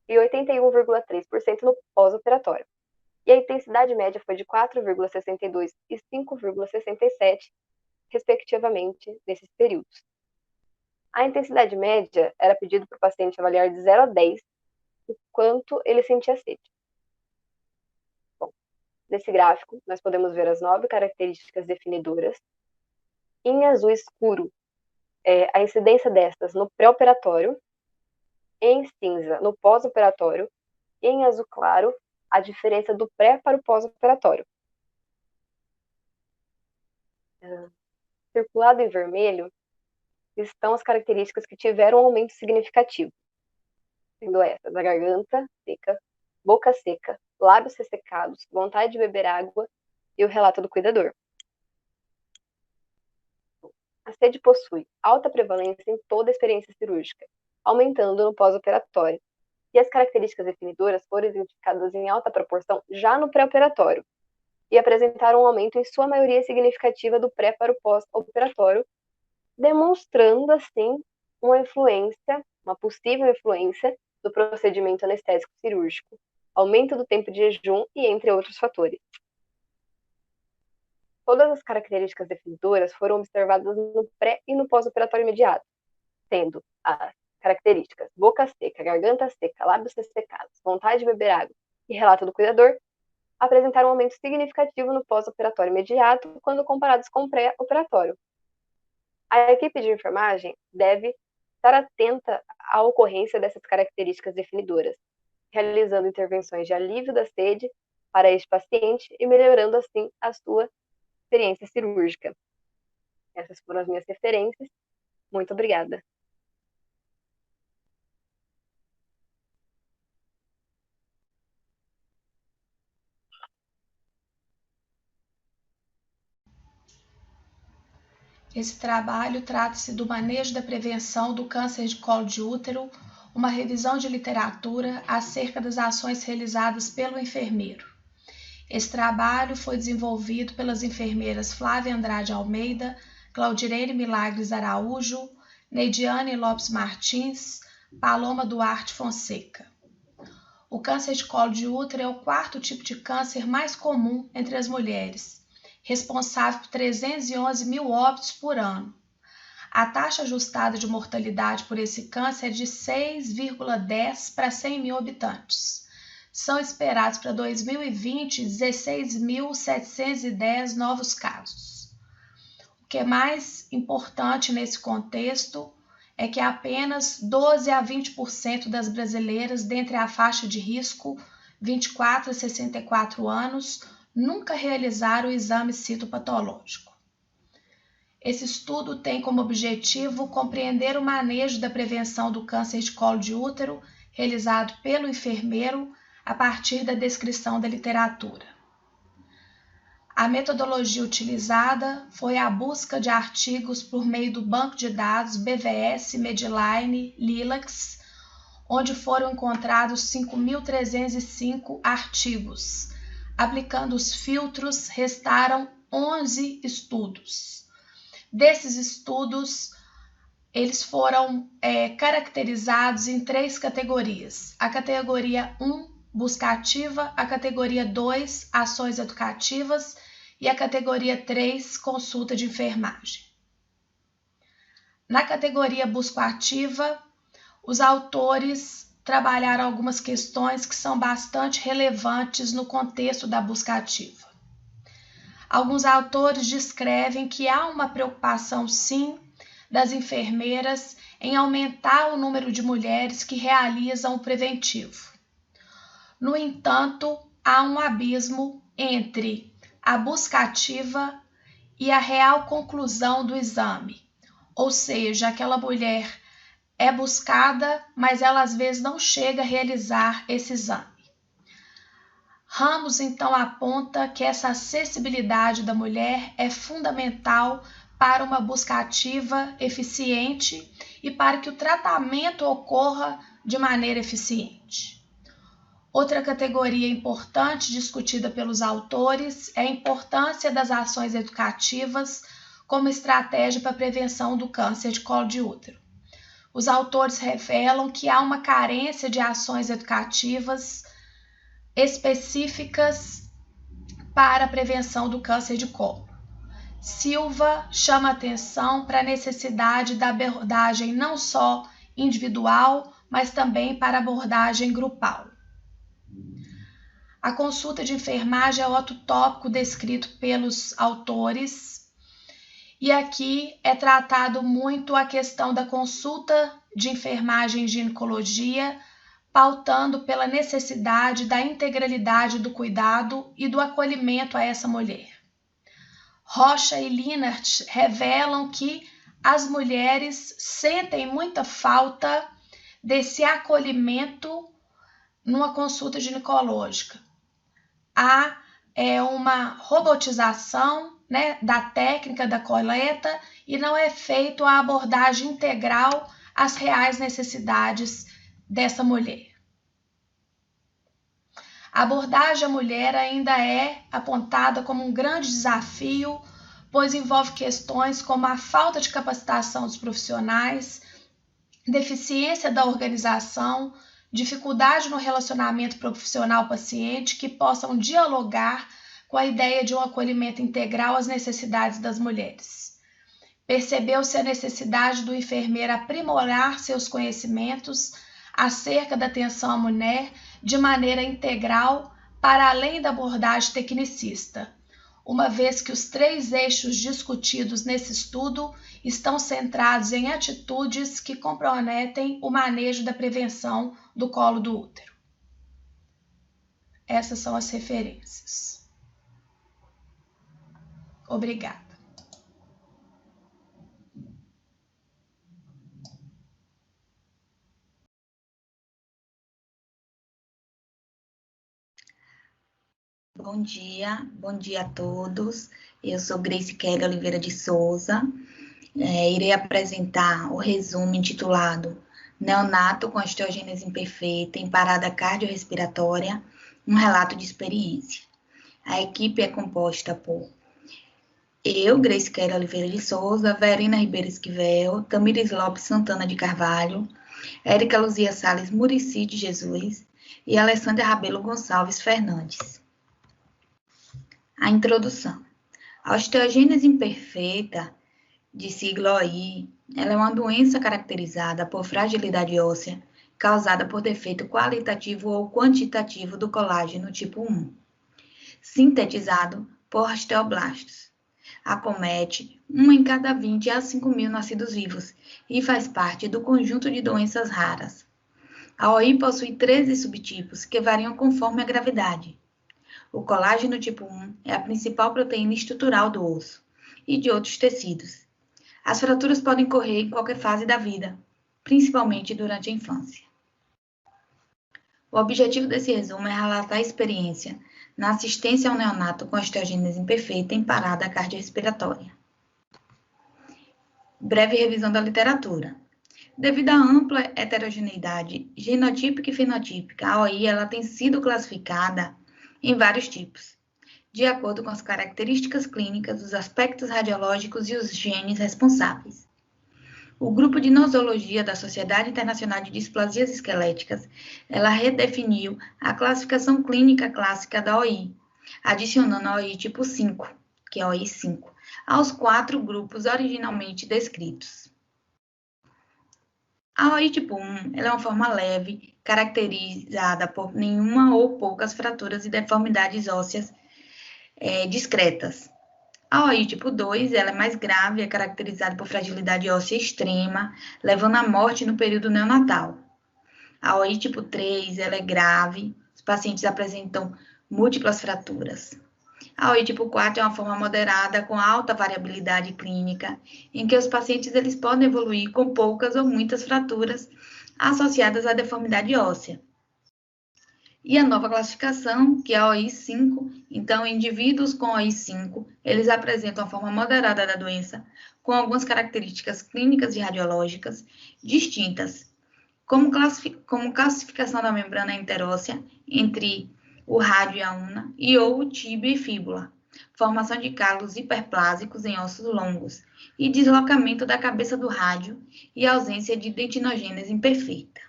e 81,3% no pós-operatório. E a intensidade média foi de 4,62 e 5,67, respectivamente, nesses períodos. A intensidade média era pedido para o paciente avaliar de 0 a 10 o quanto ele sentia sede. Bom, nesse gráfico, nós podemos ver as 9 características definidoras. Em azul escuro, a incidência destas no pré-operatório, em cinza no pós-operatório, e em azul claro, a diferença do pré para o pós-operatório. Circulado em vermelho estão as características que tiveram um aumento significativo, sendo essas a garganta seca, boca seca, lábios ressecados, vontade de beber água e o relato do cuidador. A sede possui alta prevalência em toda a experiência cirúrgica, aumentando no pós-operatório, e as características definidoras foram identificadas em alta proporção já no pré-operatório, e apresentaram um aumento em sua maioria significativa do pré para o pós-operatório, demonstrando, assim, uma possível influência do procedimento anestésico cirúrgico, aumento do tempo de jejum e entre outros fatores. Todas as características definidoras foram observadas no pré e no pós-operatório imediato, sendo as características boca seca, garganta seca, lábios ressecados, vontade de beber água e relato do cuidador apresentaram um aumento significativo no pós-operatório imediato quando comparados com o pré-operatório. A equipe de enfermagem deve estar atenta à ocorrência dessas características definidoras, realizando intervenções de alívio da sede para este paciente e melhorando, assim, a sua experiência cirúrgica. Essas foram as minhas referências. Muito obrigada. Esse trabalho trata-se do manejo da prevenção do câncer de colo de útero, uma revisão de literatura acerca das ações realizadas pelo enfermeiro. Esse trabalho foi desenvolvido pelas enfermeiras Flávia Andrade Almeida, Claudirene Milagres Araújo, Neidiane Lopes Martins, Paloma Duarte Fonseca. O câncer de colo de útero é o quarto tipo de câncer mais comum entre as mulheres, responsável por 311 mil óbitos por ano. A taxa ajustada de mortalidade por esse câncer é de 6,10 para 100 mil habitantes. São esperados para 2020 16.710 novos casos. O que é mais importante nesse contexto é que apenas 12 a 20% das brasileiras dentre a faixa de risco 24 a 64 anos nunca realizaram o exame citopatológico. Esse estudo tem como objetivo compreender o manejo da prevenção do câncer de colo de útero realizado pelo enfermeiro a partir da descrição da literatura. A metodologia utilizada foi a busca de artigos por meio do banco de dados BVS, Medline, Lilacs, onde foram encontrados 5.305 artigos. Aplicando os filtros, restaram 11 estudos. Desses estudos, eles foram caracterizados em 3 categorias. A categoria 1, busca ativa, a categoria 2, ações educativas, e a categoria 3, consulta de enfermagem. Na categoria busca ativa, os autores trabalharam algumas questões que são bastante relevantes no contexto da busca ativa. Alguns autores descrevem que há uma preocupação, sim, das enfermeiras em aumentar o número de mulheres que realizam o preventivo. No entanto, há um abismo entre a busca ativa e a real conclusão do exame, ou seja, aquela mulher é buscada, mas ela às vezes não chega a realizar esse exame. Ramos, então, aponta que essa acessibilidade da mulher é fundamental para uma busca ativa eficiente e para que o tratamento ocorra de maneira eficiente. Outra categoria importante discutida pelos autores é a importância das ações educativas como estratégia para a prevenção do câncer de colo de útero. Os autores revelam que há uma carência de ações educativas específicas para a prevenção do câncer de colo. Silva chama atenção para a necessidade da abordagem não só individual, mas também para a abordagem grupal. A consulta de enfermagem é outro tópico descrito pelos autores, e aqui é tratado muito a questão da consulta de enfermagem em ginecologia, pautando pela necessidade da integralidade do cuidado e do acolhimento a essa mulher. Rocha e Linhart revelam que as mulheres sentem muita falta desse acolhimento numa consulta ginecológica. Há uma robotização, da técnica da coleta e não é feita a abordagem integral às reais necessidades dessa mulher. A abordagem à mulher ainda é apontada como um grande desafio, pois envolve questões como a falta de capacitação dos profissionais, deficiência da organização, dificuldade no relacionamento profissional-paciente que possam dialogar com a ideia de um acolhimento integral às necessidades das mulheres. Percebeu-se a necessidade do enfermeiro aprimorar seus conhecimentos acerca da atenção à mulher de maneira integral para além da abordagem tecnicista, uma vez que os 3 eixos discutidos nesse estudo estão centrados em atitudes que comprometem o manejo da prevenção do colo do útero. Essas são as referências. Obrigada. Bom dia a todos. Eu sou Grace Kelly Oliveira de Souza. Irei apresentar o resumo intitulado Neonato com osteogênese imperfeita em parada cardiorrespiratória, um relato de experiência. A equipe é composta por eu, Grace Kelly Oliveira de Souza, Verena Ribeiro Esquivel, Tamires Lopes Santana de Carvalho, Érica Luzia Salles Murici de Jesus e Alessandra Rabelo Gonçalves Fernandes. A introdução. A osteogênese imperfeita, de sigla OI, ela é uma doença caracterizada por fragilidade óssea causada por defeito qualitativo ou quantitativo do colágeno tipo 1, sintetizado por osteoblastos. Acomete 1 em cada 20 a 5 mil nascidos vivos e faz parte do conjunto de doenças raras. A OI possui 13 subtipos que variam conforme a gravidade. O colágeno tipo 1 é a principal proteína estrutural do osso e de outros tecidos. As fraturas podem ocorrer em qualquer fase da vida, principalmente durante a infância. O objetivo desse resumo é relatar a experiência na assistência ao neonato com osteogênese imperfeita em parada cardiorrespiratória. Breve revisão da literatura. Devido à ampla heterogeneidade genotípica e fenotípica, a OI ela tem sido classificada em vários tipos, de acordo com as características clínicas, os aspectos radiológicos e os genes responsáveis. O grupo de nosologia da Sociedade Internacional de Displasias Esqueléticas, ela redefiniu a classificação clínica clássica da OI, adicionando a OI tipo 5, que é a OI 5, aos 4 grupos originalmente descritos. A OI tipo 1 ela é uma forma leve, caracterizada por nenhuma ou poucas fraturas e deformidades ósseas discretas. A OI tipo 2 ela é mais grave, é caracterizada por fragilidade óssea extrema, levando à morte no período neonatal. A OI tipo 3 ela é grave, os pacientes apresentam múltiplas fraturas. A OI tipo 4 é uma forma moderada com alta variabilidade clínica, em que os pacientes eles podem evoluir com poucas ou muitas fraturas associadas à deformidade óssea. E a nova classificação, que é a OI 5, então indivíduos com OI 5, eles apresentam a forma moderada da doença, com algumas características clínicas e radiológicas distintas, como calcificação da membrana interóssea entre o rádio e a una, e ou o tíbia e fíbula, formação de calos hiperplásicos em ossos longos, e deslocamento da cabeça do rádio e ausência de dentinogênese imperfeita.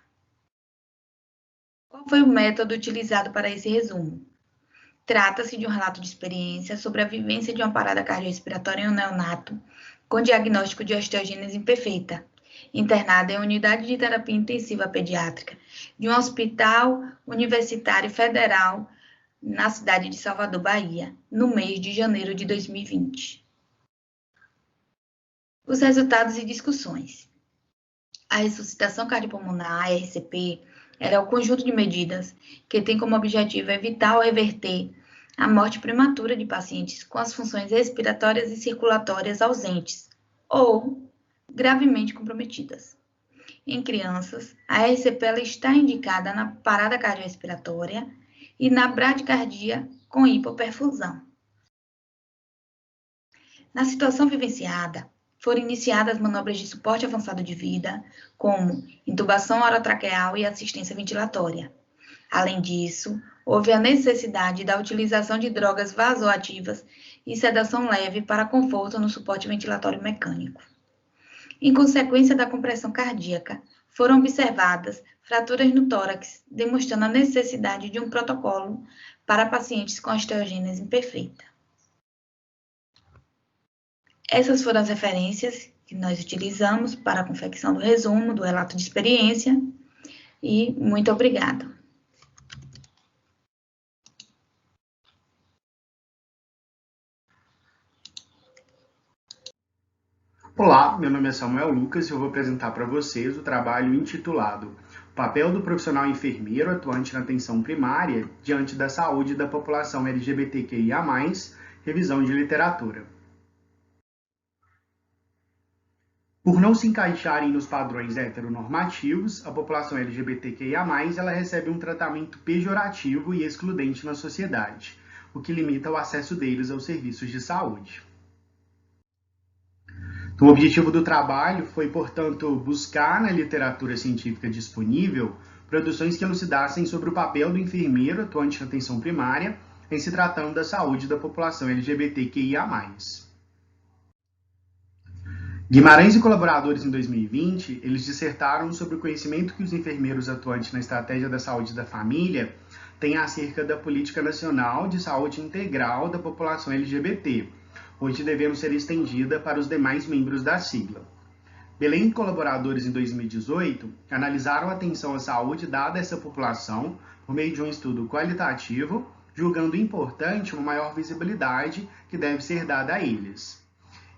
Qual foi o método utilizado para esse resumo? Trata-se de um relato de experiência sobre a vivência de uma parada cardiorrespiratória em um neonato com diagnóstico de osteogênese imperfeita, internada em unidade de terapia intensiva pediátrica de um hospital universitário federal na cidade de Salvador, Bahia, no mês de janeiro de 2020. Os resultados e discussões. A ressuscitação cardiopulmonar, a RCP, era o conjunto de medidas que tem como objetivo evitar ou reverter a morte prematura de pacientes com as funções respiratórias e circulatórias ausentes ou gravemente comprometidas. Em crianças, a RCP ela está indicada na parada cardiorrespiratória e na bradicardia com hipoperfusão. Na situação vivenciada, foram iniciadas manobras de suporte avançado de vida, como intubação orotraqueal e assistência ventilatória. Além disso, houve a necessidade da utilização de drogas vasoativas e sedação leve para conforto no suporte ventilatório mecânico. Em consequência da compressão cardíaca, foram observadas fraturas no tórax, demonstrando a necessidade de um protocolo para pacientes com osteogênese imperfeita. Essas foram as referências que nós utilizamos para a confecção do resumo, do relato de experiência, e muito obrigada. Olá, meu nome é Samuel Lucas e eu vou apresentar para vocês o trabalho intitulado Papel do profissional enfermeiro atuante na atenção primária diante da saúde da população LGBTQIA+, revisão de literatura. Por não se encaixarem nos padrões heteronormativos, a população LGBTQIA+, ela recebe um tratamento pejorativo e excludente na sociedade, o que limita o acesso deles aos serviços de saúde. O objetivo do trabalho foi, portanto, buscar na literatura científica disponível produções que elucidassem sobre o papel do enfermeiro atuante na atenção primária, em se tratando da saúde da população LGBTQIA+. Guimarães e colaboradores, em 2020, eles dissertaram sobre o conhecimento que os enfermeiros atuantes na Estratégia da Saúde da Família têm acerca da Política Nacional de Saúde Integral da População LGBT, hoje devendo ser estendida para os demais membros da sigla. Belém e colaboradores, em 2018, analisaram a atenção à saúde dada a essa população por meio de um estudo qualitativo, julgando importante uma maior visibilidade que deve ser dada a eles.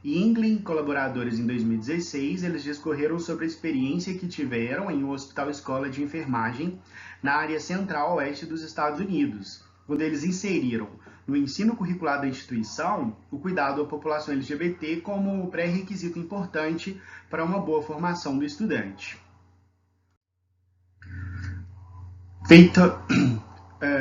Inglin e colaboradores, em 2016, eles discorreram sobre a experiência que tiveram em um hospital-escola de enfermagem na área central-oeste dos Estados Unidos, onde eles inseriram no ensino curricular da instituição o cuidado à população LGBT como pré-requisito importante para uma boa formação do estudante.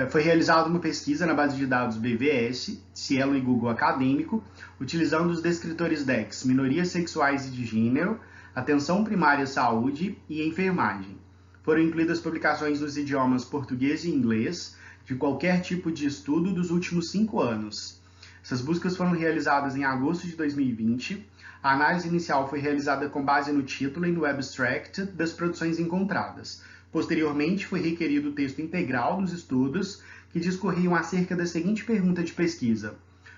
Foi realizada uma pesquisa na base de dados BVS, Cielo e Google Acadêmico, utilizando os descritores DEX, minorias sexuais e de gênero, atenção primária à saúde e enfermagem. Foram incluídas publicações nos idiomas português e inglês, de qualquer tipo de estudo dos últimos 5 anos. Essas buscas foram realizadas em agosto de 2020. A análise inicial foi realizada com base no título e no abstract das produções encontradas. Posteriormente, foi requerido o texto integral dos estudos, que discorriam acerca da seguinte pergunta de pesquisa: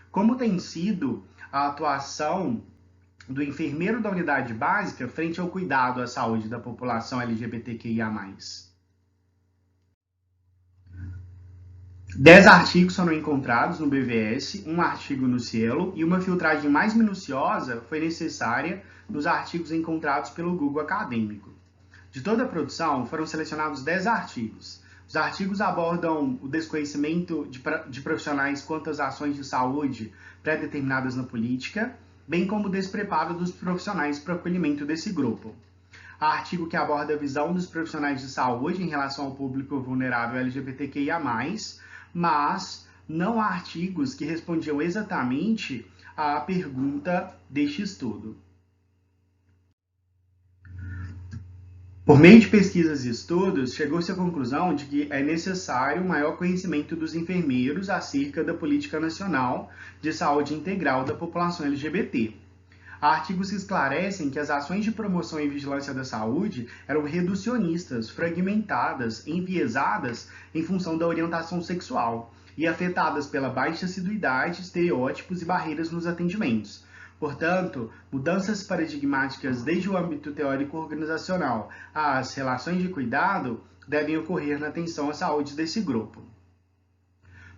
como tem sido a atuação do enfermeiro da unidade básica frente ao cuidado à saúde da população LGBTQIA+. 10 artigos foram encontrados no BVS, um artigo no Cielo, e uma filtragem mais minuciosa foi necessária nos artigos encontrados pelo Google Acadêmico. De toda a produção, foram selecionados 10 artigos. Os artigos abordam o desconhecimento de profissionais quanto às ações de saúde pré-determinadas na política, bem como o despreparo dos profissionais para o acolhimento desse grupo. Há artigo que aborda a visão dos profissionais de saúde em relação ao público vulnerável LGBTQIA+, mas não há artigos que respondiam exatamente à pergunta deste estudo. Por meio de pesquisas e estudos, chegou-se à conclusão de que é necessário um maior conhecimento dos enfermeiros acerca da Política Nacional de Saúde Integral da população LGBT. Há artigos que esclarecem que as ações de promoção e vigilância da saúde eram reducionistas, fragmentadas, enviesadas em função da orientação sexual e afetadas pela baixa assiduidade, estereótipos e barreiras nos atendimentos. Portanto, mudanças paradigmáticas desde o âmbito teórico organizacional às relações de cuidado devem ocorrer na atenção à saúde desse grupo.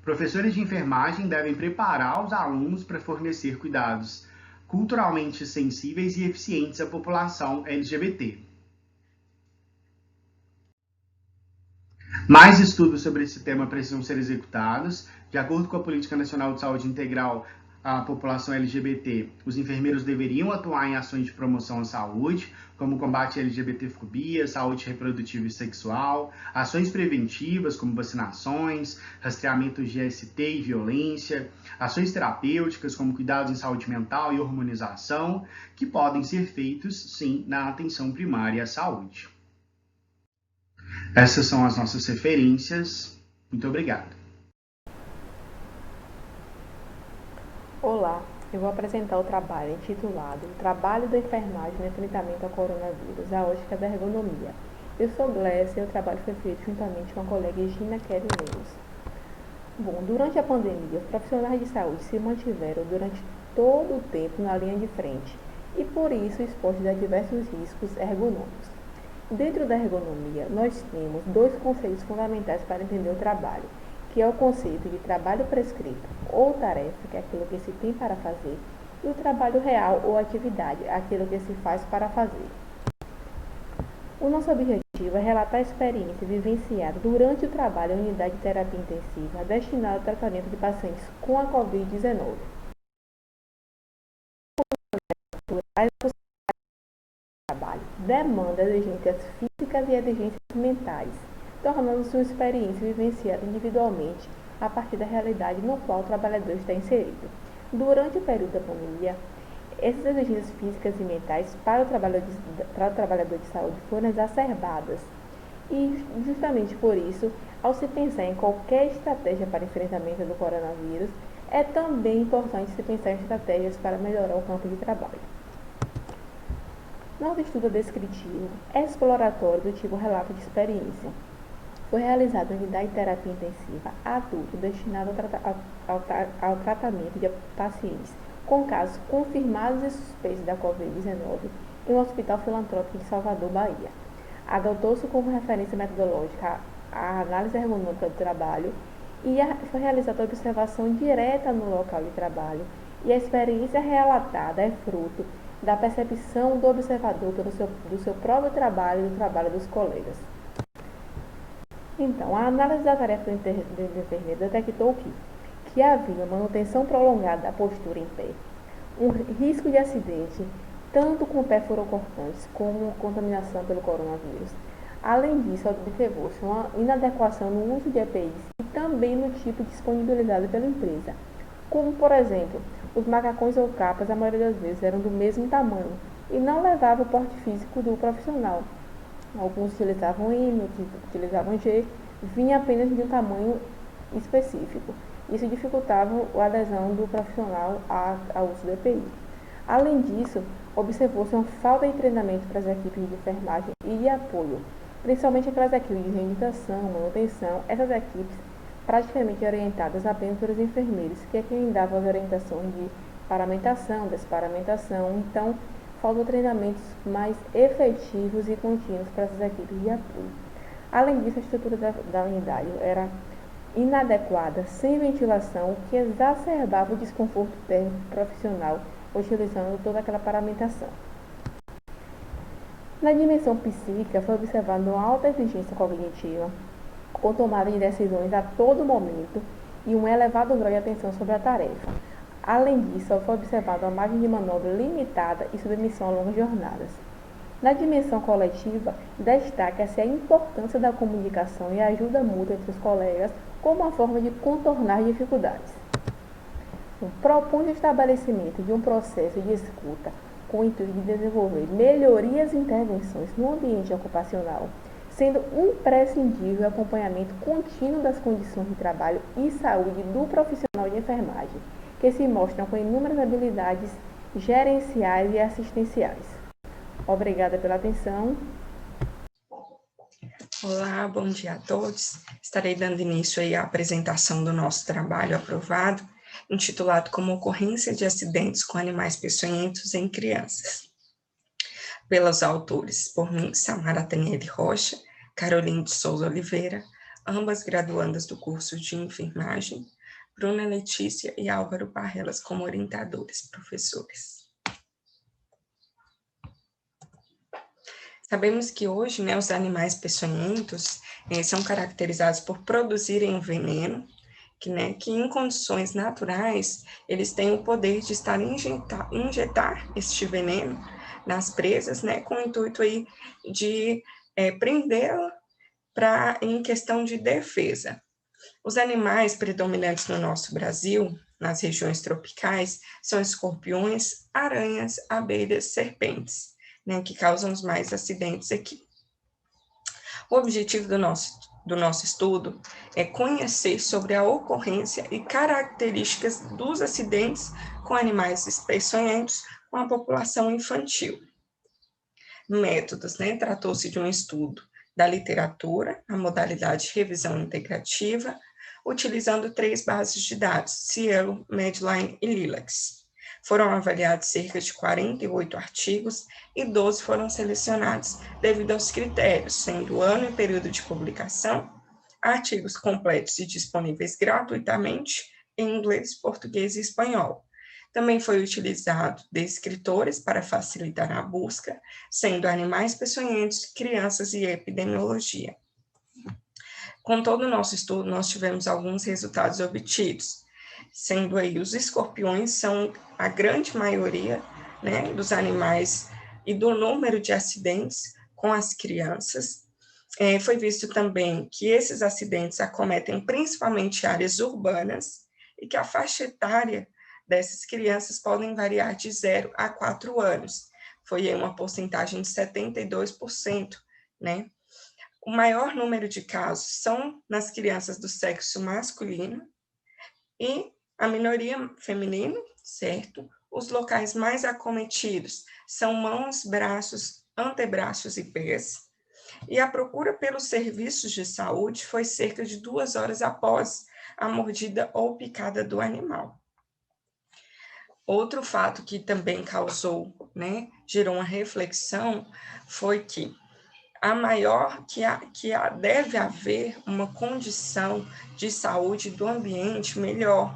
Professores de enfermagem devem preparar os alunos para fornecer cuidados culturalmente sensíveis e eficientes à população LGBT. Mais estudos sobre esse tema precisam ser executados. De acordo com a Política Nacional de Saúde Integral à população LGBT, os enfermeiros deveriam atuar em ações de promoção à saúde, como combate à LGBTfobia, saúde reprodutiva e sexual, ações preventivas, como vacinações, rastreamento de IST e violência, ações terapêuticas, como cuidados em saúde mental e hormonização, que podem ser feitos, sim, na atenção primária à saúde. Essas são as nossas referências. Muito obrigado. Olá, eu vou apresentar o trabalho intitulado Trabalho da Enfermagem no Enfrentamento ao Coronavírus, a ótica da ergonomia. Eu sou Glécia e o trabalho foi feito juntamente com a colega Gina Kelly News. Bom, durante a pandemia, os profissionais de saúde se mantiveram durante todo o tempo na linha de frente e, por isso, expostos a diversos riscos ergonômicos. Dentro da ergonomia, nós temos 2 conceitos fundamentais para entender o trabalho, que é o conceito de trabalho prescrito ou tarefa, que é aquilo que se tem para fazer, e o trabalho real ou atividade, aquilo que se faz para fazer. O nosso objetivo é relatar a experiência vivenciada durante o trabalho em unidade de terapia intensiva destinada ao tratamento de pacientes com a Covid-19. Trabalho demanda exigências físicas e exigências mentais, tornando-se uma experiência vivenciada individualmente a partir da realidade no qual o trabalhador está inserido. Durante o período da pandemia, essas exigências físicas e mentais para o trabalhador de saúde foram exacerbadas E justamente por isso, ao se pensar em qualquer estratégia para enfrentamento do coronavírus, é também importante se pensar em estratégias para melhorar o campo de trabalho. Nosso estudo descritivo é exploratório do tipo relato de experiência. Foi realizado em unidade de terapia intensiva adulto destinado ao tratamento de pacientes com casos confirmados e suspeitos da Covid-19 em um hospital filantrópico de Salvador, Bahia. Adotou-se como referência metodológica a análise ergonômica do trabalho e foi realizada a observação direta no local de trabalho, e a experiência relatada é fruto da percepção do observador do seu próprio trabalho e do trabalho dos colegas. Então, a análise da tarefa do enfermeiro detectou que havia manutenção prolongada da postura em pé, um risco de acidente, tanto com perfuracortantes como contaminação pelo coronavírus. Além disso, observou-se uma inadequação no uso de EPIs e também no tipo disponibilizado pela empresa, como, por exemplo, os macacões ou capas, a maioria das vezes, eram do mesmo tamanho e não levavam o porte físico do profissional. Alguns utilizavam M, outros utilizavam G, vinha apenas de um tamanho específico. Isso dificultava a adesão do profissional ao uso do EPI. Além disso, observou-se uma falta de treinamento para as equipes de enfermagem e de apoio, principalmente aquelas equipes de reabilitação, manutenção. Essas equipes praticamente orientadas apenas pelos enfermeiros, que é quem dava as orientações de paramentação, desparamentação. Então, faltam treinamentos mais efetivos e contínuos para essas equipes de apoio. Além disso, a estrutura da unidade era inadequada, sem ventilação, o que exacerbava o desconforto térmico profissional, utilizando toda aquela paramentação. Na dimensão psíquica, foi observada uma alta exigência cognitiva, com tomada de decisões a todo momento e um elevado grau de atenção sobre a tarefa. Além disso, foi observada uma margem de manobra limitada e submissão a longas jornadas. Na dimensão coletiva, destaca-se a importância da comunicação e a ajuda mútua entre os colegas como uma forma de contornar dificuldades. Propõe o estabelecimento de um processo de escuta com o intuito de desenvolver melhorias e intervenções no ambiente ocupacional, sendo imprescindível o acompanhamento contínuo das condições de trabalho e saúde do profissional de enfermagem, que se mostram com inúmeras habilidades gerenciais e assistenciais. Obrigada pela atenção. Olá, bom dia a todos. Estarei dando início aí à apresentação do nosso trabalho aprovado, intitulado como Ocorrência de Acidentes com Animais Peçonhentos em Crianças. Pelos autores, por mim, Samara Taniele Rocha, Caroline de Souza Oliveira, ambas graduandas do curso de enfermagem, Bruna Letícia e Álvaro Barrelas como orientadores, professores. Sabemos que hoje, os animais peçonhentos são caracterizados por produzirem um veneno, que em condições naturais, eles têm o poder de injetar este veneno nas presas, com o intuito aí de prendê-la em questão de defesa. Os animais predominantes no nosso Brasil, nas regiões tropicais, são escorpiões, aranhas, abelhas, serpentes, que causam os mais acidentes aqui. O objetivo do nosso estudo é conhecer sobre a ocorrência e características dos acidentes com animais peçonhentos com a população infantil. Métodos, tratou-se de um estudo da literatura, a modalidade de revisão integrativa, utilizando 3 bases de dados, Cielo, Medline e Lilacs. Foram avaliados cerca de 48 artigos e 12 foram selecionados devido aos critérios, sendo ano e período de publicação, artigos completos e disponíveis gratuitamente em inglês, português e espanhol. Também foi utilizado descritores para facilitar a busca, sendo animais peçonhentos, crianças e epidemiologia. Com todo o nosso estudo, nós tivemos alguns resultados obtidos, sendo aí os escorpiões são a grande maioria dos animais e do número de acidentes com as crianças. Foi visto também que esses acidentes acometem principalmente áreas urbanas e que a faixa etária dessas crianças podem variar de 0 a 4 anos. Foi uma porcentagem de 72%, O maior número de casos são nas crianças do sexo masculino e a minoria feminina, certo? Os locais mais acometidos são mãos, braços, antebraços e pés. E a procura pelos serviços de saúde foi cerca de 2 horas após a mordida ou picada do animal. Outro fato que também causou, gerou uma reflexão, foi que deve haver uma condição de saúde do ambiente melhor,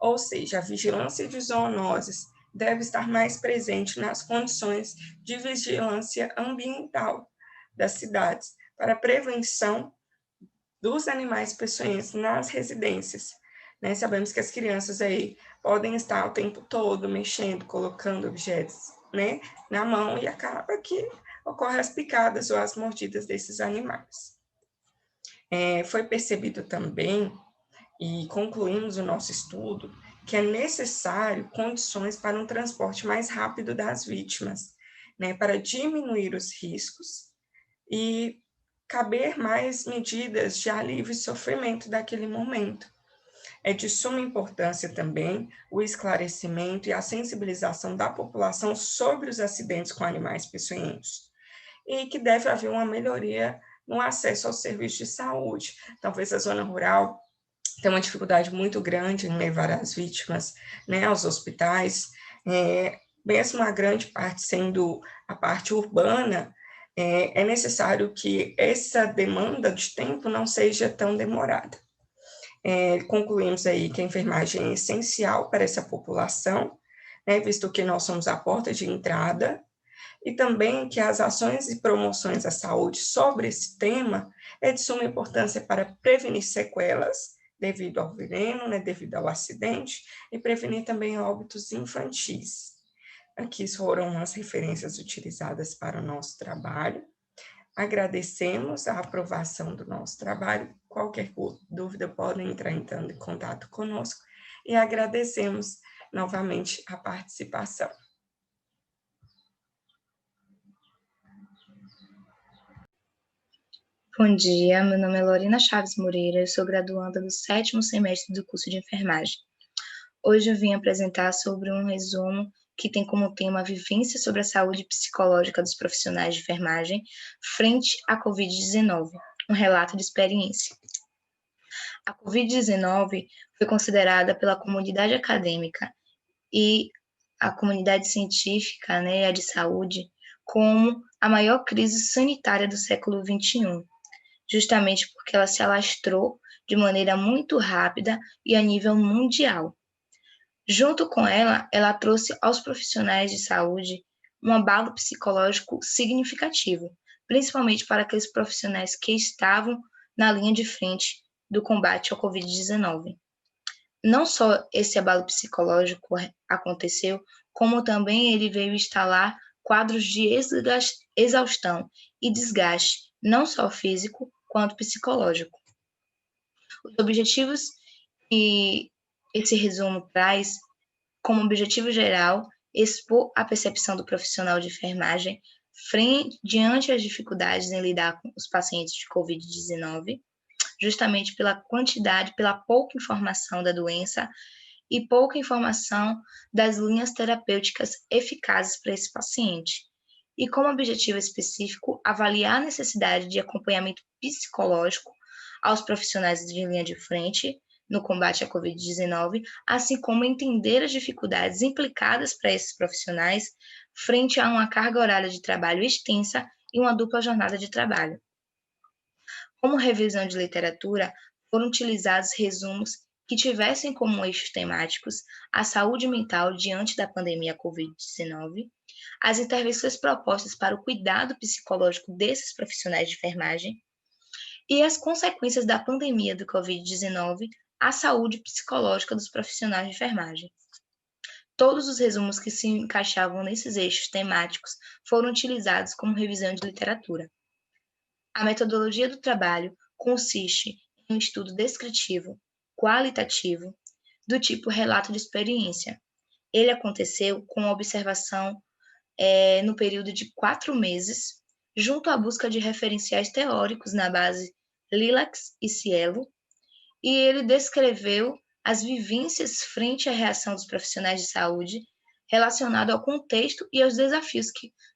ou seja, a vigilância de zoonoses deve estar mais presente nas condições de vigilância ambiental das cidades, para a prevenção dos animais peçonhentos nas residências. Sabemos que as crianças aí podem estar o tempo todo mexendo, colocando objetos, na mão, e acaba que ocorrem as picadas ou as mordidas desses animais. Foi percebido também, e concluímos o nosso estudo, que é necessário condições para um transporte mais rápido das vítimas, para diminuir os riscos e caber mais medidas de alívio e sofrimento daquele momento. É de suma importância também o esclarecimento e a sensibilização da população sobre os acidentes com animais peçonhentos, e que deve haver uma melhoria no acesso aos serviços de saúde. Talvez a zona rural tenha uma dificuldade muito grande em levar as vítimas, aos hospitais, mesmo a grande parte sendo a parte urbana, é necessário que essa demanda de tempo não seja tão demorada. Concluímos aí que a enfermagem é essencial para essa população, visto que nós somos a porta de entrada, e também que as ações e promoções à saúde sobre esse tema é de suma importância para prevenir sequelas devido ao veneno, devido ao acidente, e prevenir também óbitos infantis. Aqui foram as referências utilizadas para o nosso trabalho. Agradecemos a aprovação do nosso trabalho. Qualquer dúvida podem entrar em contato conosco, e agradecemos novamente a participação. Bom dia, meu nome é Lorena Chaves Moreira, eu sou graduanda do 7º semestre do curso de enfermagem. Hoje eu vim apresentar sobre um resumo que tem como tema a vivência sobre a saúde psicológica dos profissionais de enfermagem frente à Covid-19, um relato de experiência. A Covid-19 foi considerada pela comunidade acadêmica e a comunidade científica, e a de saúde, como a maior crise sanitária do século XXI, justamente porque ela se alastrou de maneira muito rápida e a nível mundial. Junto com ela trouxe aos profissionais de saúde um abalo psicológico significativo, principalmente para aqueles profissionais que estavam na linha de frente do combate ao Covid-19. Não só esse abalo psicológico aconteceu, como também ele veio instalar quadros de exaustão e desgaste, não só físico, quanto psicológico. Os objetivos que esse resumo traz, como objetivo geral, expor a percepção do profissional de enfermagem diante as dificuldades em lidar com os pacientes de Covid-19, justamente pela quantidade, pela pouca informação da doença e pouca informação das linhas terapêuticas eficazes para esse paciente. E como objetivo específico, avaliar a necessidade de acompanhamento psicológico aos profissionais de linha de frente no combate à Covid-19, assim como entender as dificuldades implicadas para esses profissionais frente a uma carga horária de trabalho extensa e uma dupla jornada de trabalho. Como revisão de literatura, foram utilizados resumos que tivessem como eixos temáticos a saúde mental diante da pandemia Covid-19, as intervenções propostas para o cuidado psicológico desses profissionais de enfermagem e as consequências da pandemia do Covid-19 à saúde psicológica dos profissionais de enfermagem. Todos os resumos que se encaixavam nesses eixos temáticos foram utilizados como revisão de literatura. A metodologia do trabalho consiste em um estudo descritivo, qualitativo, do tipo relato de experiência. Ele aconteceu com observação no período de 4 meses, junto à busca de referenciais teóricos na base Lilacs e Cielo, e ele descreveu as vivências frente à reação dos profissionais de saúde relacionado ao contexto e aos desafios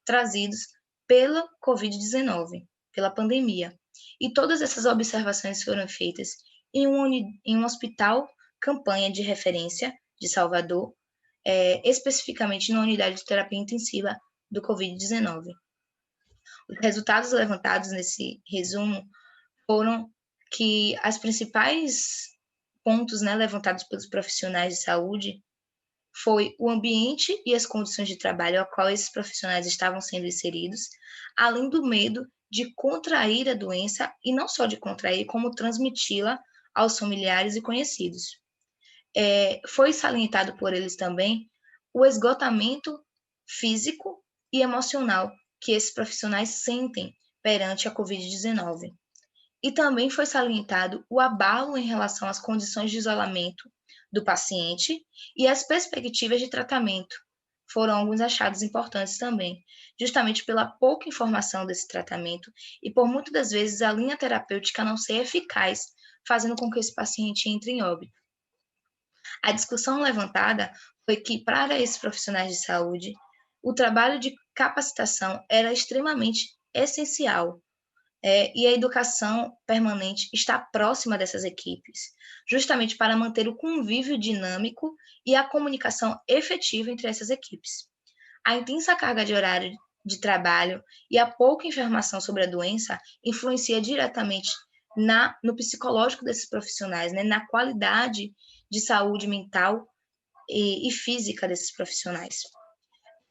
trazidos pela Covid-19, pela pandemia. E todas essas observações foram feitas em um hospital campanha de referência de Salvador, especificamente na unidade de terapia intensiva do Covid-19. Os resultados levantados nesse resumo foram que as principais pontos, né, levantados pelos profissionais de saúde foi o ambiente e as condições de trabalho ao qual esses profissionais estavam sendo inseridos, além do medo de contrair a doença, e não só de contrair, como transmiti-la aos familiares e conhecidos. Foi salientado por eles também o esgotamento físico e emocional que esses profissionais sentem perante a Covid-19. E também foi salientado o abalo em relação às condições de isolamento do paciente e as perspectivas de tratamento. Foram alguns achados importantes também, justamente pela pouca informação desse tratamento e por muitas das vezes a linha terapêutica não ser eficaz, fazendo com que esse paciente entre em óbito. A discussão levantada foi que, para esses profissionais de saúde, o trabalho de capacitação era extremamente essencial, e a educação permanente está próxima dessas equipes, justamente para manter o convívio dinâmico e a comunicação efetiva entre essas equipes. A intensa carga de horário de trabalho e a pouca informação sobre a doença influencia diretamente no psicológico desses profissionais, né, na qualidade de saúde mental e física desses profissionais.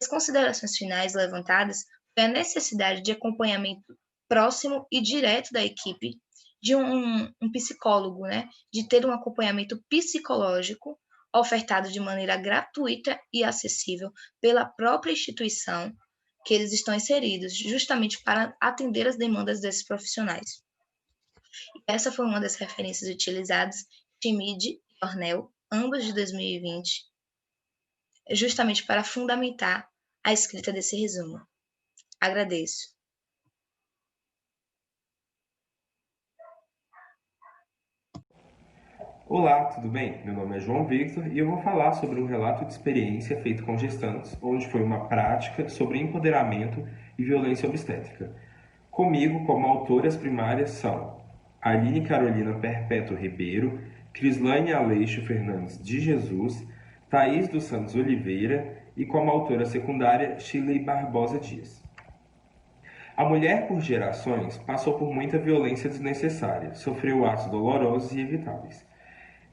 As considerações finais levantadas foi a necessidade de acompanhamento próximo e direto da equipe, de um psicólogo, né, de ter um acompanhamento psicológico ofertado de maneira gratuita e acessível pela própria instituição que eles estão inseridos, justamente para atender as demandas desses profissionais. Essa foi uma das referências utilizadas, Schmid e Ornell, ambas de 2020, justamente para fundamentar a escrita desse resumo. Agradeço. Olá, tudo bem? Meu nome é João Victor e eu vou falar sobre um relato de experiência feito com gestantes, onde foi uma prática sobre empoderamento e violência obstétrica. Comigo, como autoras primárias, são Aline Carolina Perpétuo Ribeiro, Crislane Aleixo Fernandes de Jesus, Thaís dos Santos Oliveira e como autora secundária, Shirley Barbosa Dias. A mulher, por gerações, passou por muita violência desnecessária, sofreu atos dolorosos e evitáveis.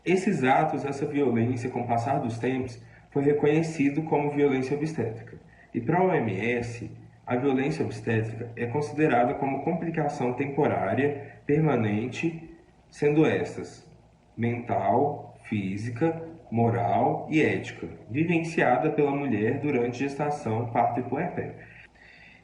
Esses atos, essa violência, com o passar dos tempos, foi reconhecido como violência obstétrica. E para a OMS, a violência obstétrica é considerada como complicação temporária, permanente, sendo estas mental, física, moral e ética, vivenciada pela mulher durante gestação, parto e puerpério.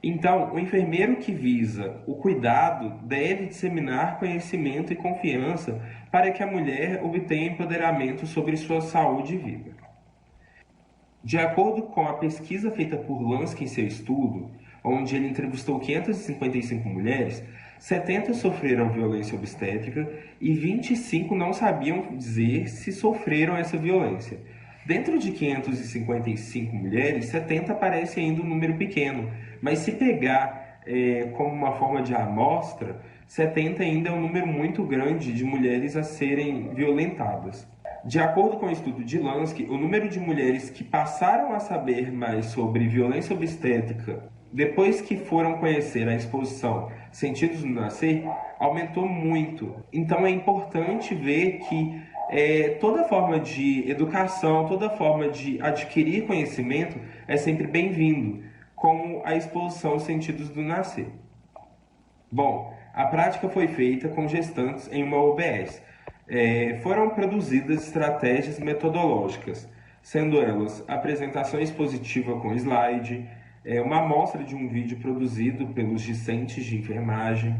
Então, o enfermeiro que visa o cuidado deve disseminar conhecimento e confiança para que a mulher obtenha empoderamento sobre sua saúde e vida. De acordo com a pesquisa feita por Lansky em seu estudo, onde ele entrevistou 555 mulheres, 70 sofreram violência obstétrica e 25 não sabiam dizer se sofreram essa violência. Dentro de 555 mulheres, 70 parece ainda um número pequeno, mas se pegar como uma forma de amostra, 70 ainda é um número muito grande de mulheres a serem violentadas. De acordo com o estudo de Lansky, o número de mulheres que passaram a saber mais sobre violência obstétrica depois que foram conhecer a exposição Sentidos do Nascer aumentou muito. Então é importante ver que toda forma de educação, toda forma de adquirir conhecimento é sempre bem-vindo, como a exposição Sentidos do Nascer. Bom, a prática foi feita com gestantes em uma UBS. Foram produzidas estratégias metodológicas, sendo elas apresentação expositiva com slide, uma amostra de um vídeo produzido pelos discentes de enfermagem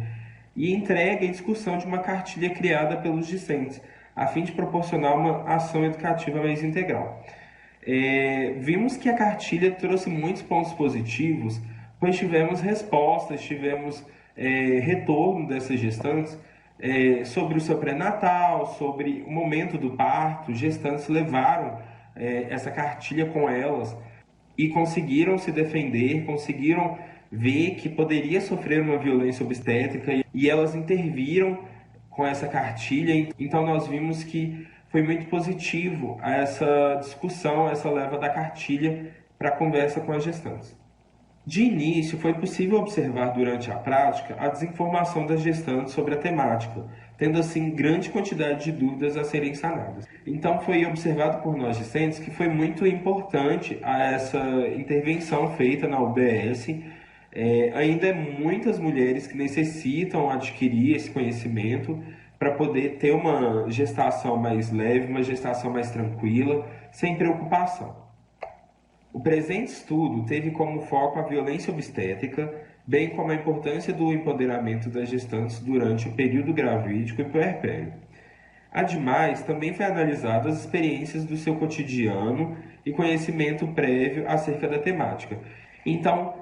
e entrega e discussão de uma cartilha criada pelos discentes, a fim de proporcionar uma ação educativa mais integral. Vimos que a cartilha trouxe muitos pontos positivos, pois tivemos respostas, tivemos retorno dessas gestantes sobre o seu pré-natal, sobre o momento do parto. Gestantes levaram essa cartilha com elas e conseguiram se defender, conseguiram ver que poderia sofrer uma violência obstétrica e elas interviram com essa cartilha. Então nós vimos que foi muito positivo essa discussão, essa leva da cartilha para a conversa com as gestantes. De início, foi possível observar durante a prática a desinformação das gestantes sobre a temática, tendo assim grande quantidade de dúvidas a serem sanadas. Então foi observado por nós discentes que foi muito importante essa intervenção feita na UBS. Ainda muitas mulheres que necessitam adquirir esse conhecimento para poder ter uma gestação mais leve, uma gestação mais tranquila, sem preocupação. O presente estudo teve como foco a violência obstétrica, bem como a importância do empoderamento das gestantes durante o período gravídico e puerpério. Ademais, também foi analisado as experiências do seu cotidiano e conhecimento prévio acerca da temática. Então,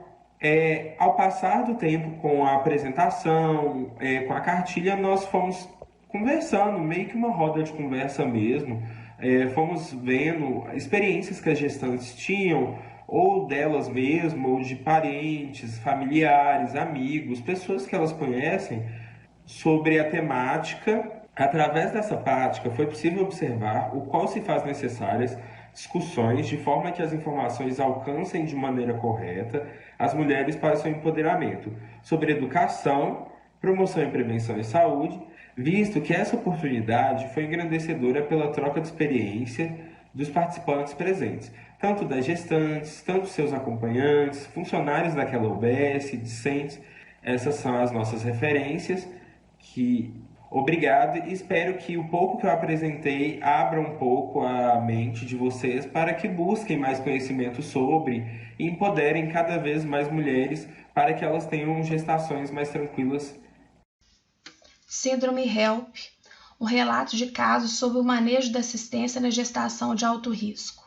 ao passar do tempo com a apresentação, com a cartilha, nós fomos conversando, meio que uma roda de conversa mesmo. Fomos vendo experiências que as gestantes tinham, ou delas mesmas, ou de parentes, familiares, amigos, pessoas que elas conhecem, sobre a temática. Através dessa prática, foi possível observar o qual se faz necessárias discussões de forma que as informações alcancem de maneira correta as mulheres para seu empoderamento, sobre educação, promoção e prevenção em saúde, visto que essa oportunidade foi engrandecedora pela troca de experiência dos participantes presentes, tanto das gestantes, tanto seus acompanhantes, funcionários daquela UBS, discentes. Essas são as nossas referências. Obrigado e espero que o pouco que eu apresentei abra um pouco a mente de vocês para que busquem mais conhecimento sobre e empoderem cada vez mais mulheres para que elas tenham gestações mais tranquilas. Síndrome HELP, um relato de casos sobre o manejo da assistência na gestação de alto risco.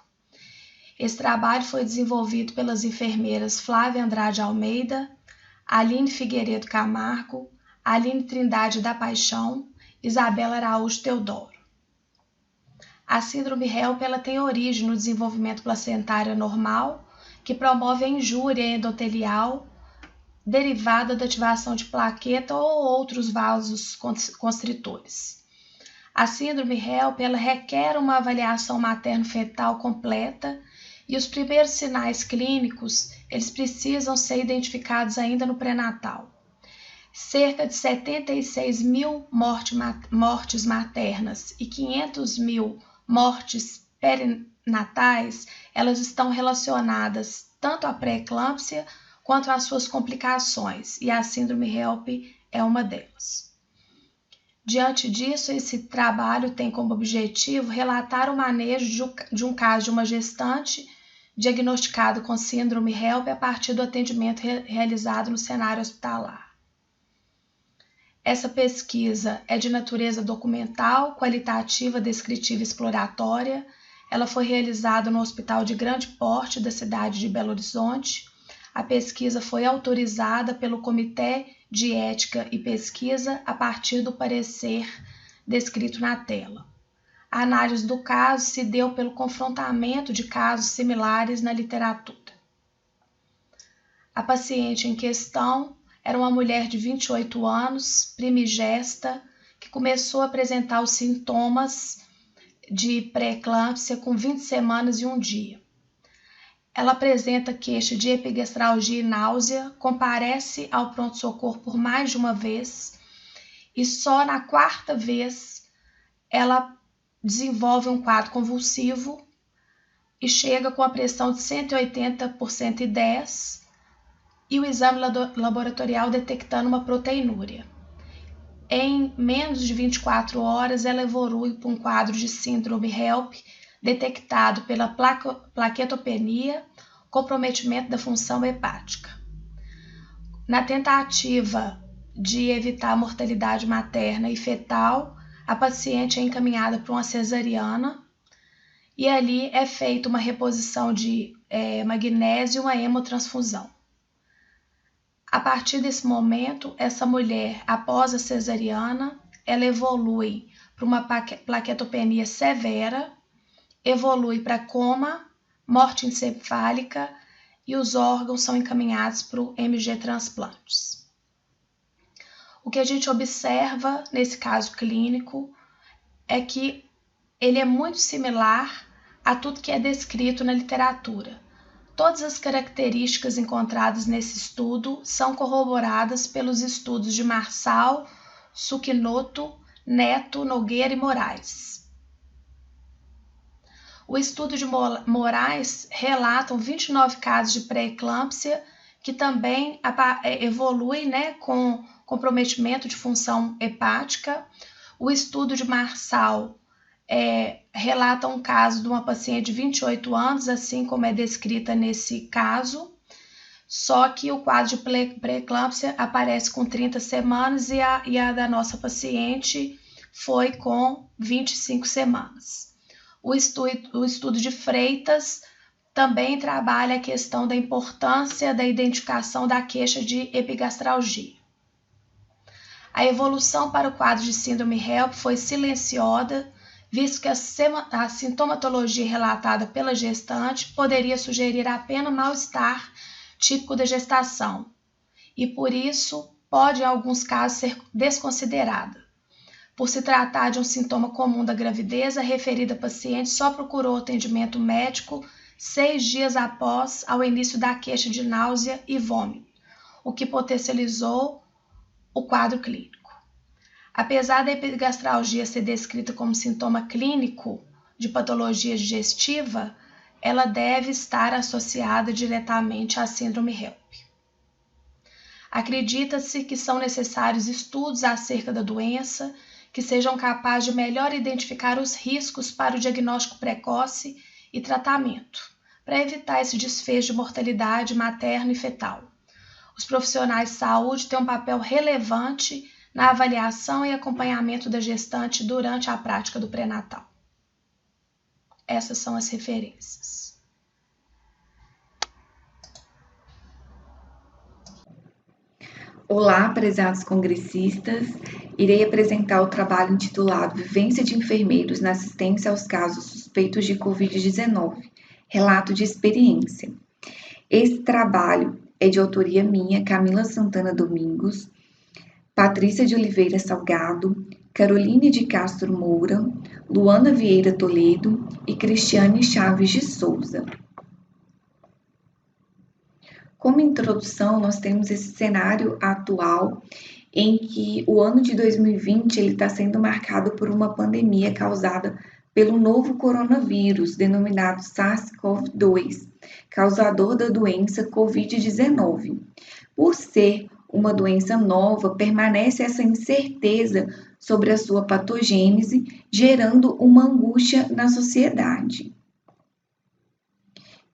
Esse trabalho foi desenvolvido pelas enfermeiras Flávia Andrade Almeida, Aline Figueiredo Camargo, Aline Trindade da Paixão, Isabela Araújo Teodoro. A síndrome HELP tem origem no desenvolvimento placentário normal, que promove a injúria endotelial derivada da ativação de plaqueta ou outros vasos constritores. A síndrome HELP requer uma avaliação materno-fetal completa e os primeiros sinais clínicos eles precisam ser identificados ainda no pré-natal. Cerca de 76 mil mortes maternas e 500 mil mortes perinatais, elas estão relacionadas tanto à pré-eclâmpsia quanto às suas complicações, e a síndrome HELP é uma delas. Diante disso, esse trabalho tem como objetivo relatar o manejo de um caso de uma gestante diagnosticado com síndrome HELP a partir do atendimento realizado no cenário hospitalar. Essa pesquisa é de natureza documental, qualitativa, descritiva e exploratória. Ela foi realizada no Hospital de Grande Porte da cidade de Belo Horizonte. A pesquisa foi autorizada pelo Comitê de Ética e Pesquisa a partir do parecer descrito na tela. A análise do caso se deu pelo confrontamento de casos similares na literatura. A paciente em questão era uma mulher de 28 anos, primigesta, que começou a apresentar os sintomas de pré-eclâmpsia com 20 semanas e um dia. Ela apresenta queixa de epigastralgia e náusea, comparece ao pronto-socorro por mais de uma vez e só na quarta vez ela desenvolve um quadro convulsivo e chega com a pressão de 180 por 110 e o exame laboratorial detectando uma proteinúria. Em menos de 24 horas, ela evolui para um quadro de síndrome HELP, detectado pela plaquetopenia, comprometimento da função hepática. Na tentativa de evitar a mortalidade materna e fetal, a paciente é encaminhada para uma cesariana e ali é feita uma reposição de magnésio e uma hemotransfusão. A partir desse momento, essa mulher, após a cesariana, ela evolui para uma plaquetopenia severa, evolui para coma, morte encefálica e os órgãos são encaminhados para o MG transplantes. O que a gente observa nesse caso clínico é que ele é muito similar a tudo que é descrito na literatura. Todas as características encontradas nesse estudo são corroboradas pelos estudos de Marçal, Sukinoto, Neto, Nogueira e Moraes. O estudo de Moraes relata 29 casos de pré-eclâmpsia que também evolui, com comprometimento de função hepática. O estudo de Marçal relata um caso de uma paciente de 28 anos, assim como é descrita nesse caso, só que o quadro de pré-eclâmpsia aparece com 30 semanas e a da nossa paciente foi com 25 semanas. O estudo de Freitas também trabalha a questão da importância da identificação da queixa de epigastralgia. A evolução para o quadro de síndrome HELP foi silenciosa, visto que a sintomatologia relatada pela gestante poderia sugerir apenas mal-estar típico da gestação, e por isso pode em alguns casos ser desconsiderada. Por se tratar de um sintoma comum da gravidez, a referida paciente só procurou atendimento médico 6 dias após ao início da queixa de náusea e vômito, o que potencializou o quadro clínico. Apesar da epigastralgia ser descrita como sintoma clínico de patologia digestiva, ela deve estar associada diretamente à síndrome HELP. Acredita-se que são necessários estudos acerca da doença que sejam capazes de melhor identificar os riscos para o diagnóstico precoce e tratamento, para evitar esse desfecho de mortalidade materna e fetal. Os profissionais de saúde têm um papel relevante na avaliação e acompanhamento da gestante durante a prática do pré-natal. Essas são as referências. Olá, prezados congressistas. Irei apresentar o trabalho intitulado Vivência de Enfermeiros na Assistência aos Casos Suspeitos de Covid-19, Relato de Experiência. Esse trabalho é de autoria minha, Camila Santana Domingos, Patrícia de Oliveira Salgado, Caroline de Castro Moura, Luana Vieira Toledo e Cristiane Chaves de Souza. Como introdução, nós temos esse cenário atual em que o ano de 2020 está sendo marcado por uma pandemia causada pelo novo coronavírus, denominado SARS-CoV-2, causador da doença Covid-19. Por ser uma doença nova, permanece essa incerteza sobre a sua patogênese, gerando uma angústia na sociedade.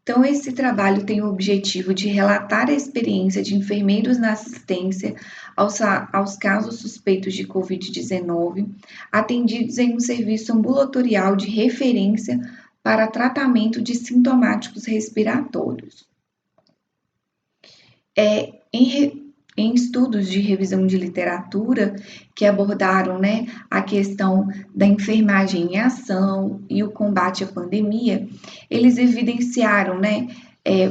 Então, esse trabalho tem o objetivo de relatar a experiência de enfermeiros na assistência aos casos suspeitos de Covid-19, atendidos em um serviço ambulatorial de referência para tratamento de sintomáticos respiratórios. Em estudos de revisão de literatura que abordaram a questão da enfermagem em ação e o combate à pandemia, eles evidenciaram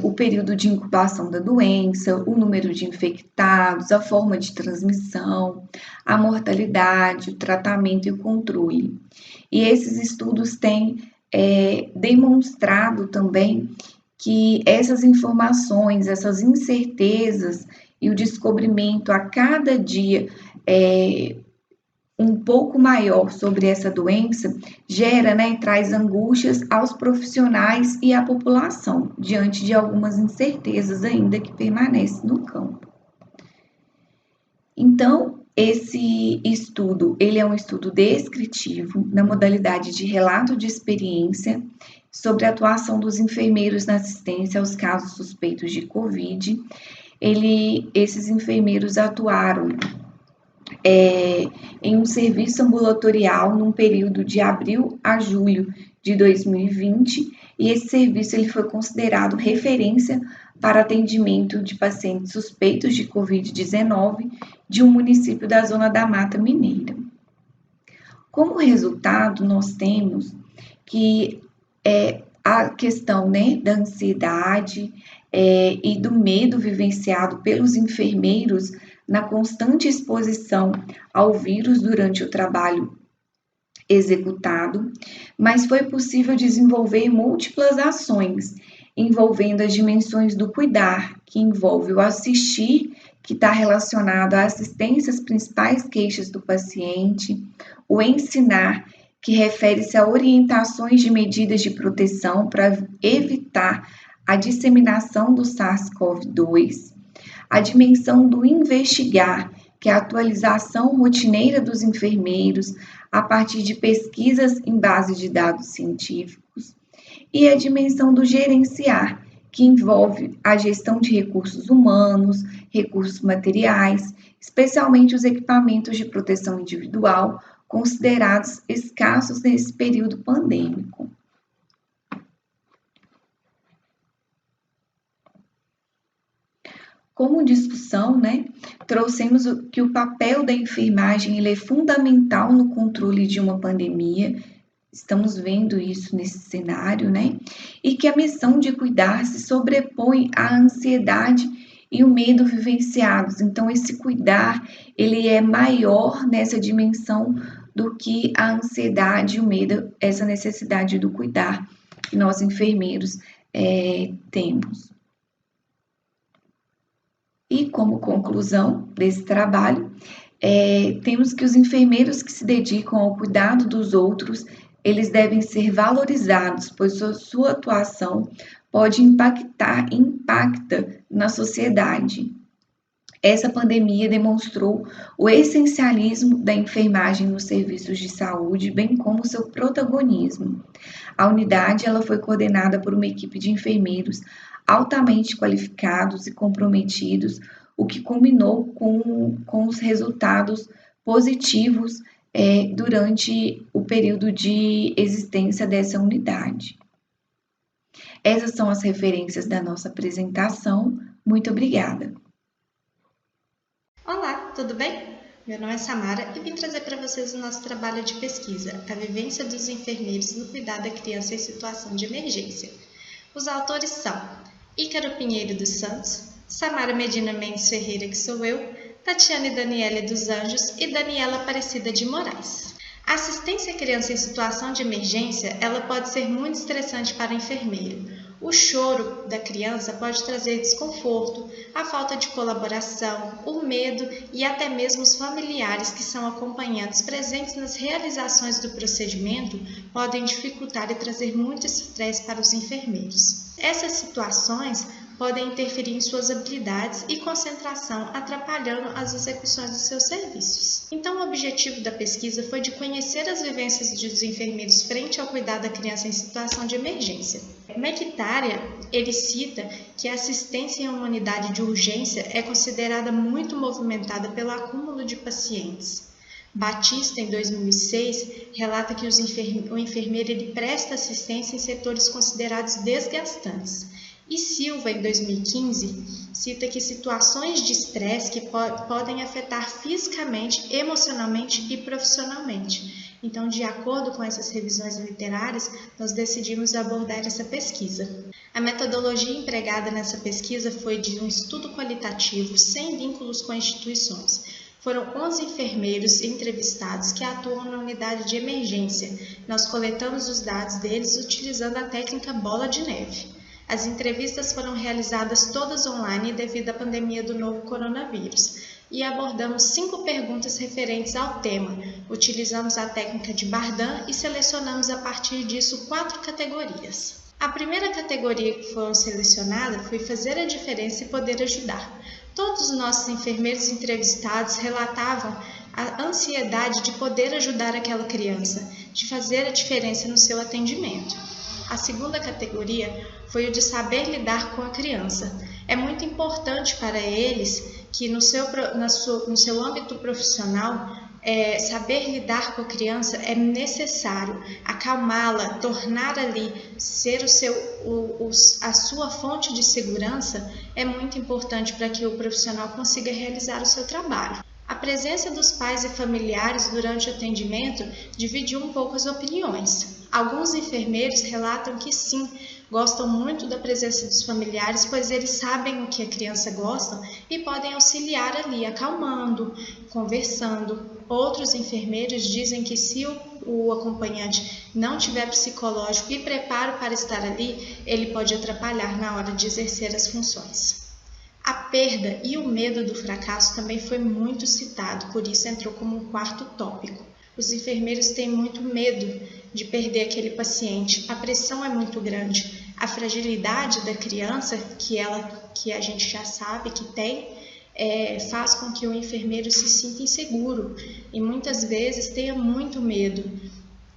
o período de incubação da doença, o número de infectados, a forma de transmissão, a mortalidade, o tratamento e o controle. E esses estudos têm demonstrado também que essas informações, essas incertezas e o descobrimento a cada dia um pouco maior sobre essa doença gera e traz angústias aos profissionais e à população, diante de algumas incertezas ainda que permanecem no campo. Então, esse estudo, ele é um estudo descritivo, na modalidade de relato de experiência, sobre a atuação dos enfermeiros na assistência aos casos suspeitos de Covid. Esses enfermeiros atuaram em um serviço ambulatorial num período de abril a julho de 2020, e esse serviço ele foi considerado referência para atendimento de pacientes suspeitos de Covid-19 de um município da Zona da Mata Mineira. Como resultado, nós temos que a questão, da ansiedade e do medo vivenciado pelos enfermeiros na constante exposição ao vírus durante o trabalho executado, mas foi possível desenvolver múltiplas ações envolvendo as dimensões do cuidar, que envolve o assistir, que está relacionado à assistência às principais queixas do paciente, o ensinar, que refere-se a orientações de medidas de proteção para evitar a disseminação do SARS-CoV-2, a dimensão do investigar, que é a atualização rotineira dos enfermeiros a partir de pesquisas em base de dados científicos, e a dimensão do gerenciar, que envolve a gestão de recursos humanos, recursos materiais, especialmente os equipamentos de proteção individual, considerados escassos nesse período pandêmico. Como discussão, trouxemos que o papel da enfermagem ele é fundamental no controle de uma pandemia. Estamos vendo isso nesse cenário, e que a missão de cuidar se sobrepõe à ansiedade e o medo vivenciados. Então, esse cuidar, ele é maior nessa dimensão do que a ansiedade e o medo, essa necessidade do cuidar que nós enfermeiros temos. E como conclusão desse trabalho, temos que os enfermeiros que se dedicam ao cuidado dos outros, eles devem ser valorizados, pois sua atuação pode impacta na sociedade. Essa pandemia demonstrou o essencialismo da enfermagem nos serviços de saúde, bem como seu protagonismo. A unidade ela foi coordenada por uma equipe de enfermeiros altamente qualificados e comprometidos, o que culminou com os resultados positivos durante o período de existência dessa unidade. Essas são as referências da nossa apresentação. Muito obrigada. Olá, tudo bem? Meu nome é Samara e vim trazer para vocês o nosso trabalho de pesquisa, a vivência dos enfermeiros no cuidado da criança em situação de emergência. Os autores são Ícaro Pinheiro dos Santos, Samara Medina Mendes Ferreira, que sou eu, Tatiane Daniele dos Anjos e Daniela Aparecida de Moraes. A assistência à criança em situação de emergência, ela pode ser muito estressante para o enfermeiro. O choro da criança pode trazer desconforto, a falta de colaboração, o medo e até mesmo os familiares que são acompanhantes presentes nas realizações do procedimento podem dificultar e trazer muito estresse para os enfermeiros. Essas situações podem interferir em suas habilidades e concentração, atrapalhando as execuções dos seus serviços. Então, o objetivo da pesquisa foi de conhecer as vivências dos enfermeiros frente ao cuidado da criança em situação de emergência. Mectária, ele cita que a assistência em uma unidade de urgência é considerada muito movimentada pelo acúmulo de pacientes. Batista, em 2006, relata que o enfermeiro ele presta assistência em setores considerados desgastantes. E Silva, em 2015, cita que situações de estresse que podem afetar fisicamente, emocionalmente e profissionalmente. Então, de acordo com essas revisões literárias, nós decidimos abordar essa pesquisa. A metodologia empregada nessa pesquisa foi de um estudo qualitativo, sem vínculos com instituições. Foram 11 enfermeiros entrevistados que atuam na unidade de emergência. Nós coletamos os dados deles utilizando a técnica bola de neve. As entrevistas foram realizadas todas online devido à pandemia do novo coronavírus e abordamos 5 perguntas referentes ao tema. Utilizamos a técnica de Bardan e selecionamos a partir disso 4 categorias. A primeira categoria que foi selecionada foi fazer a diferença e poder ajudar. Todos os nossos enfermeiros entrevistados relatavam a ansiedade de poder ajudar aquela criança, de fazer a diferença no seu atendimento. A segunda categoria foi o de saber lidar com a criança. É muito importante para eles que no seu âmbito profissional saber lidar com a criança é necessário. Acalmá-la, tornar ali ser a sua fonte de segurança é muito importante para que o profissional consiga realizar o seu trabalho. A presença dos pais e familiares durante o atendimento dividiu um pouco as opiniões. Alguns enfermeiros relatam que sim, gostam muito da presença dos familiares, pois eles sabem o que a criança gosta e podem auxiliar ali, acalmando, conversando. Outros enfermeiros dizem que se o acompanhante não tiver psicológico e preparo para estar ali, ele pode atrapalhar na hora de exercer as funções. A perda e o medo do fracasso também foi muito citado, por isso entrou como um quarto tópico. Os enfermeiros têm muito medo de perder aquele paciente, a pressão é muito grande, a fragilidade da criança, que a gente já sabe que tem, faz com que o enfermeiro se sinta inseguro e muitas vezes tenha muito medo.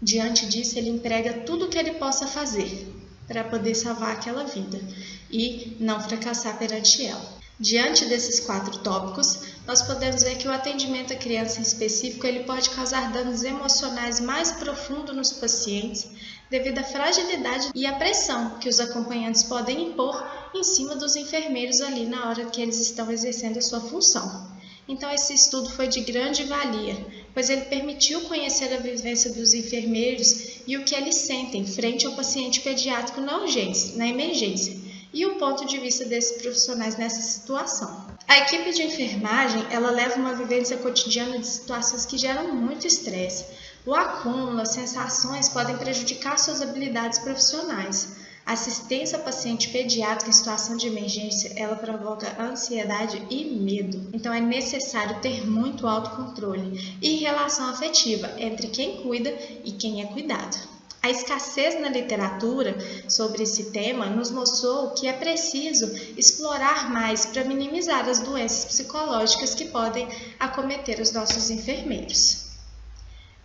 Diante disso, ele emprega tudo o que ele possa fazer para poder salvar aquela vida e não fracassar perante ela. Diante desses 4 tópicos, nós podemos ver que o atendimento à criança em específico ele pode causar danos emocionais mais profundos nos pacientes devido à fragilidade e à pressão que os acompanhantes podem impor em cima dos enfermeiros ali na hora que eles estão exercendo a sua função. Então esse estudo foi de grande valia, pois ele permitiu conhecer a vivência dos enfermeiros e o que eles sentem frente ao paciente pediátrico na urgência, na emergência, e o ponto de vista desses profissionais nessa situação. A equipe de enfermagem, ela leva uma vivência cotidiana de situações que geram muito estresse. O acúmulo, as sensações podem prejudicar suas habilidades profissionais. A assistência ao paciente pediátrico em situação de emergência, ela provoca ansiedade e medo. Então é necessário ter muito autocontrole e relação afetiva entre quem cuida e quem é cuidado. A escassez na literatura sobre esse tema nos mostrou que é preciso explorar mais para minimizar as doenças psicológicas que podem acometer os nossos enfermeiros.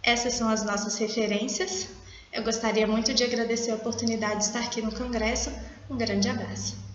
Essas são as nossas referências. Eu gostaria muito de agradecer a oportunidade de estar aqui no Congresso. Um grande abraço.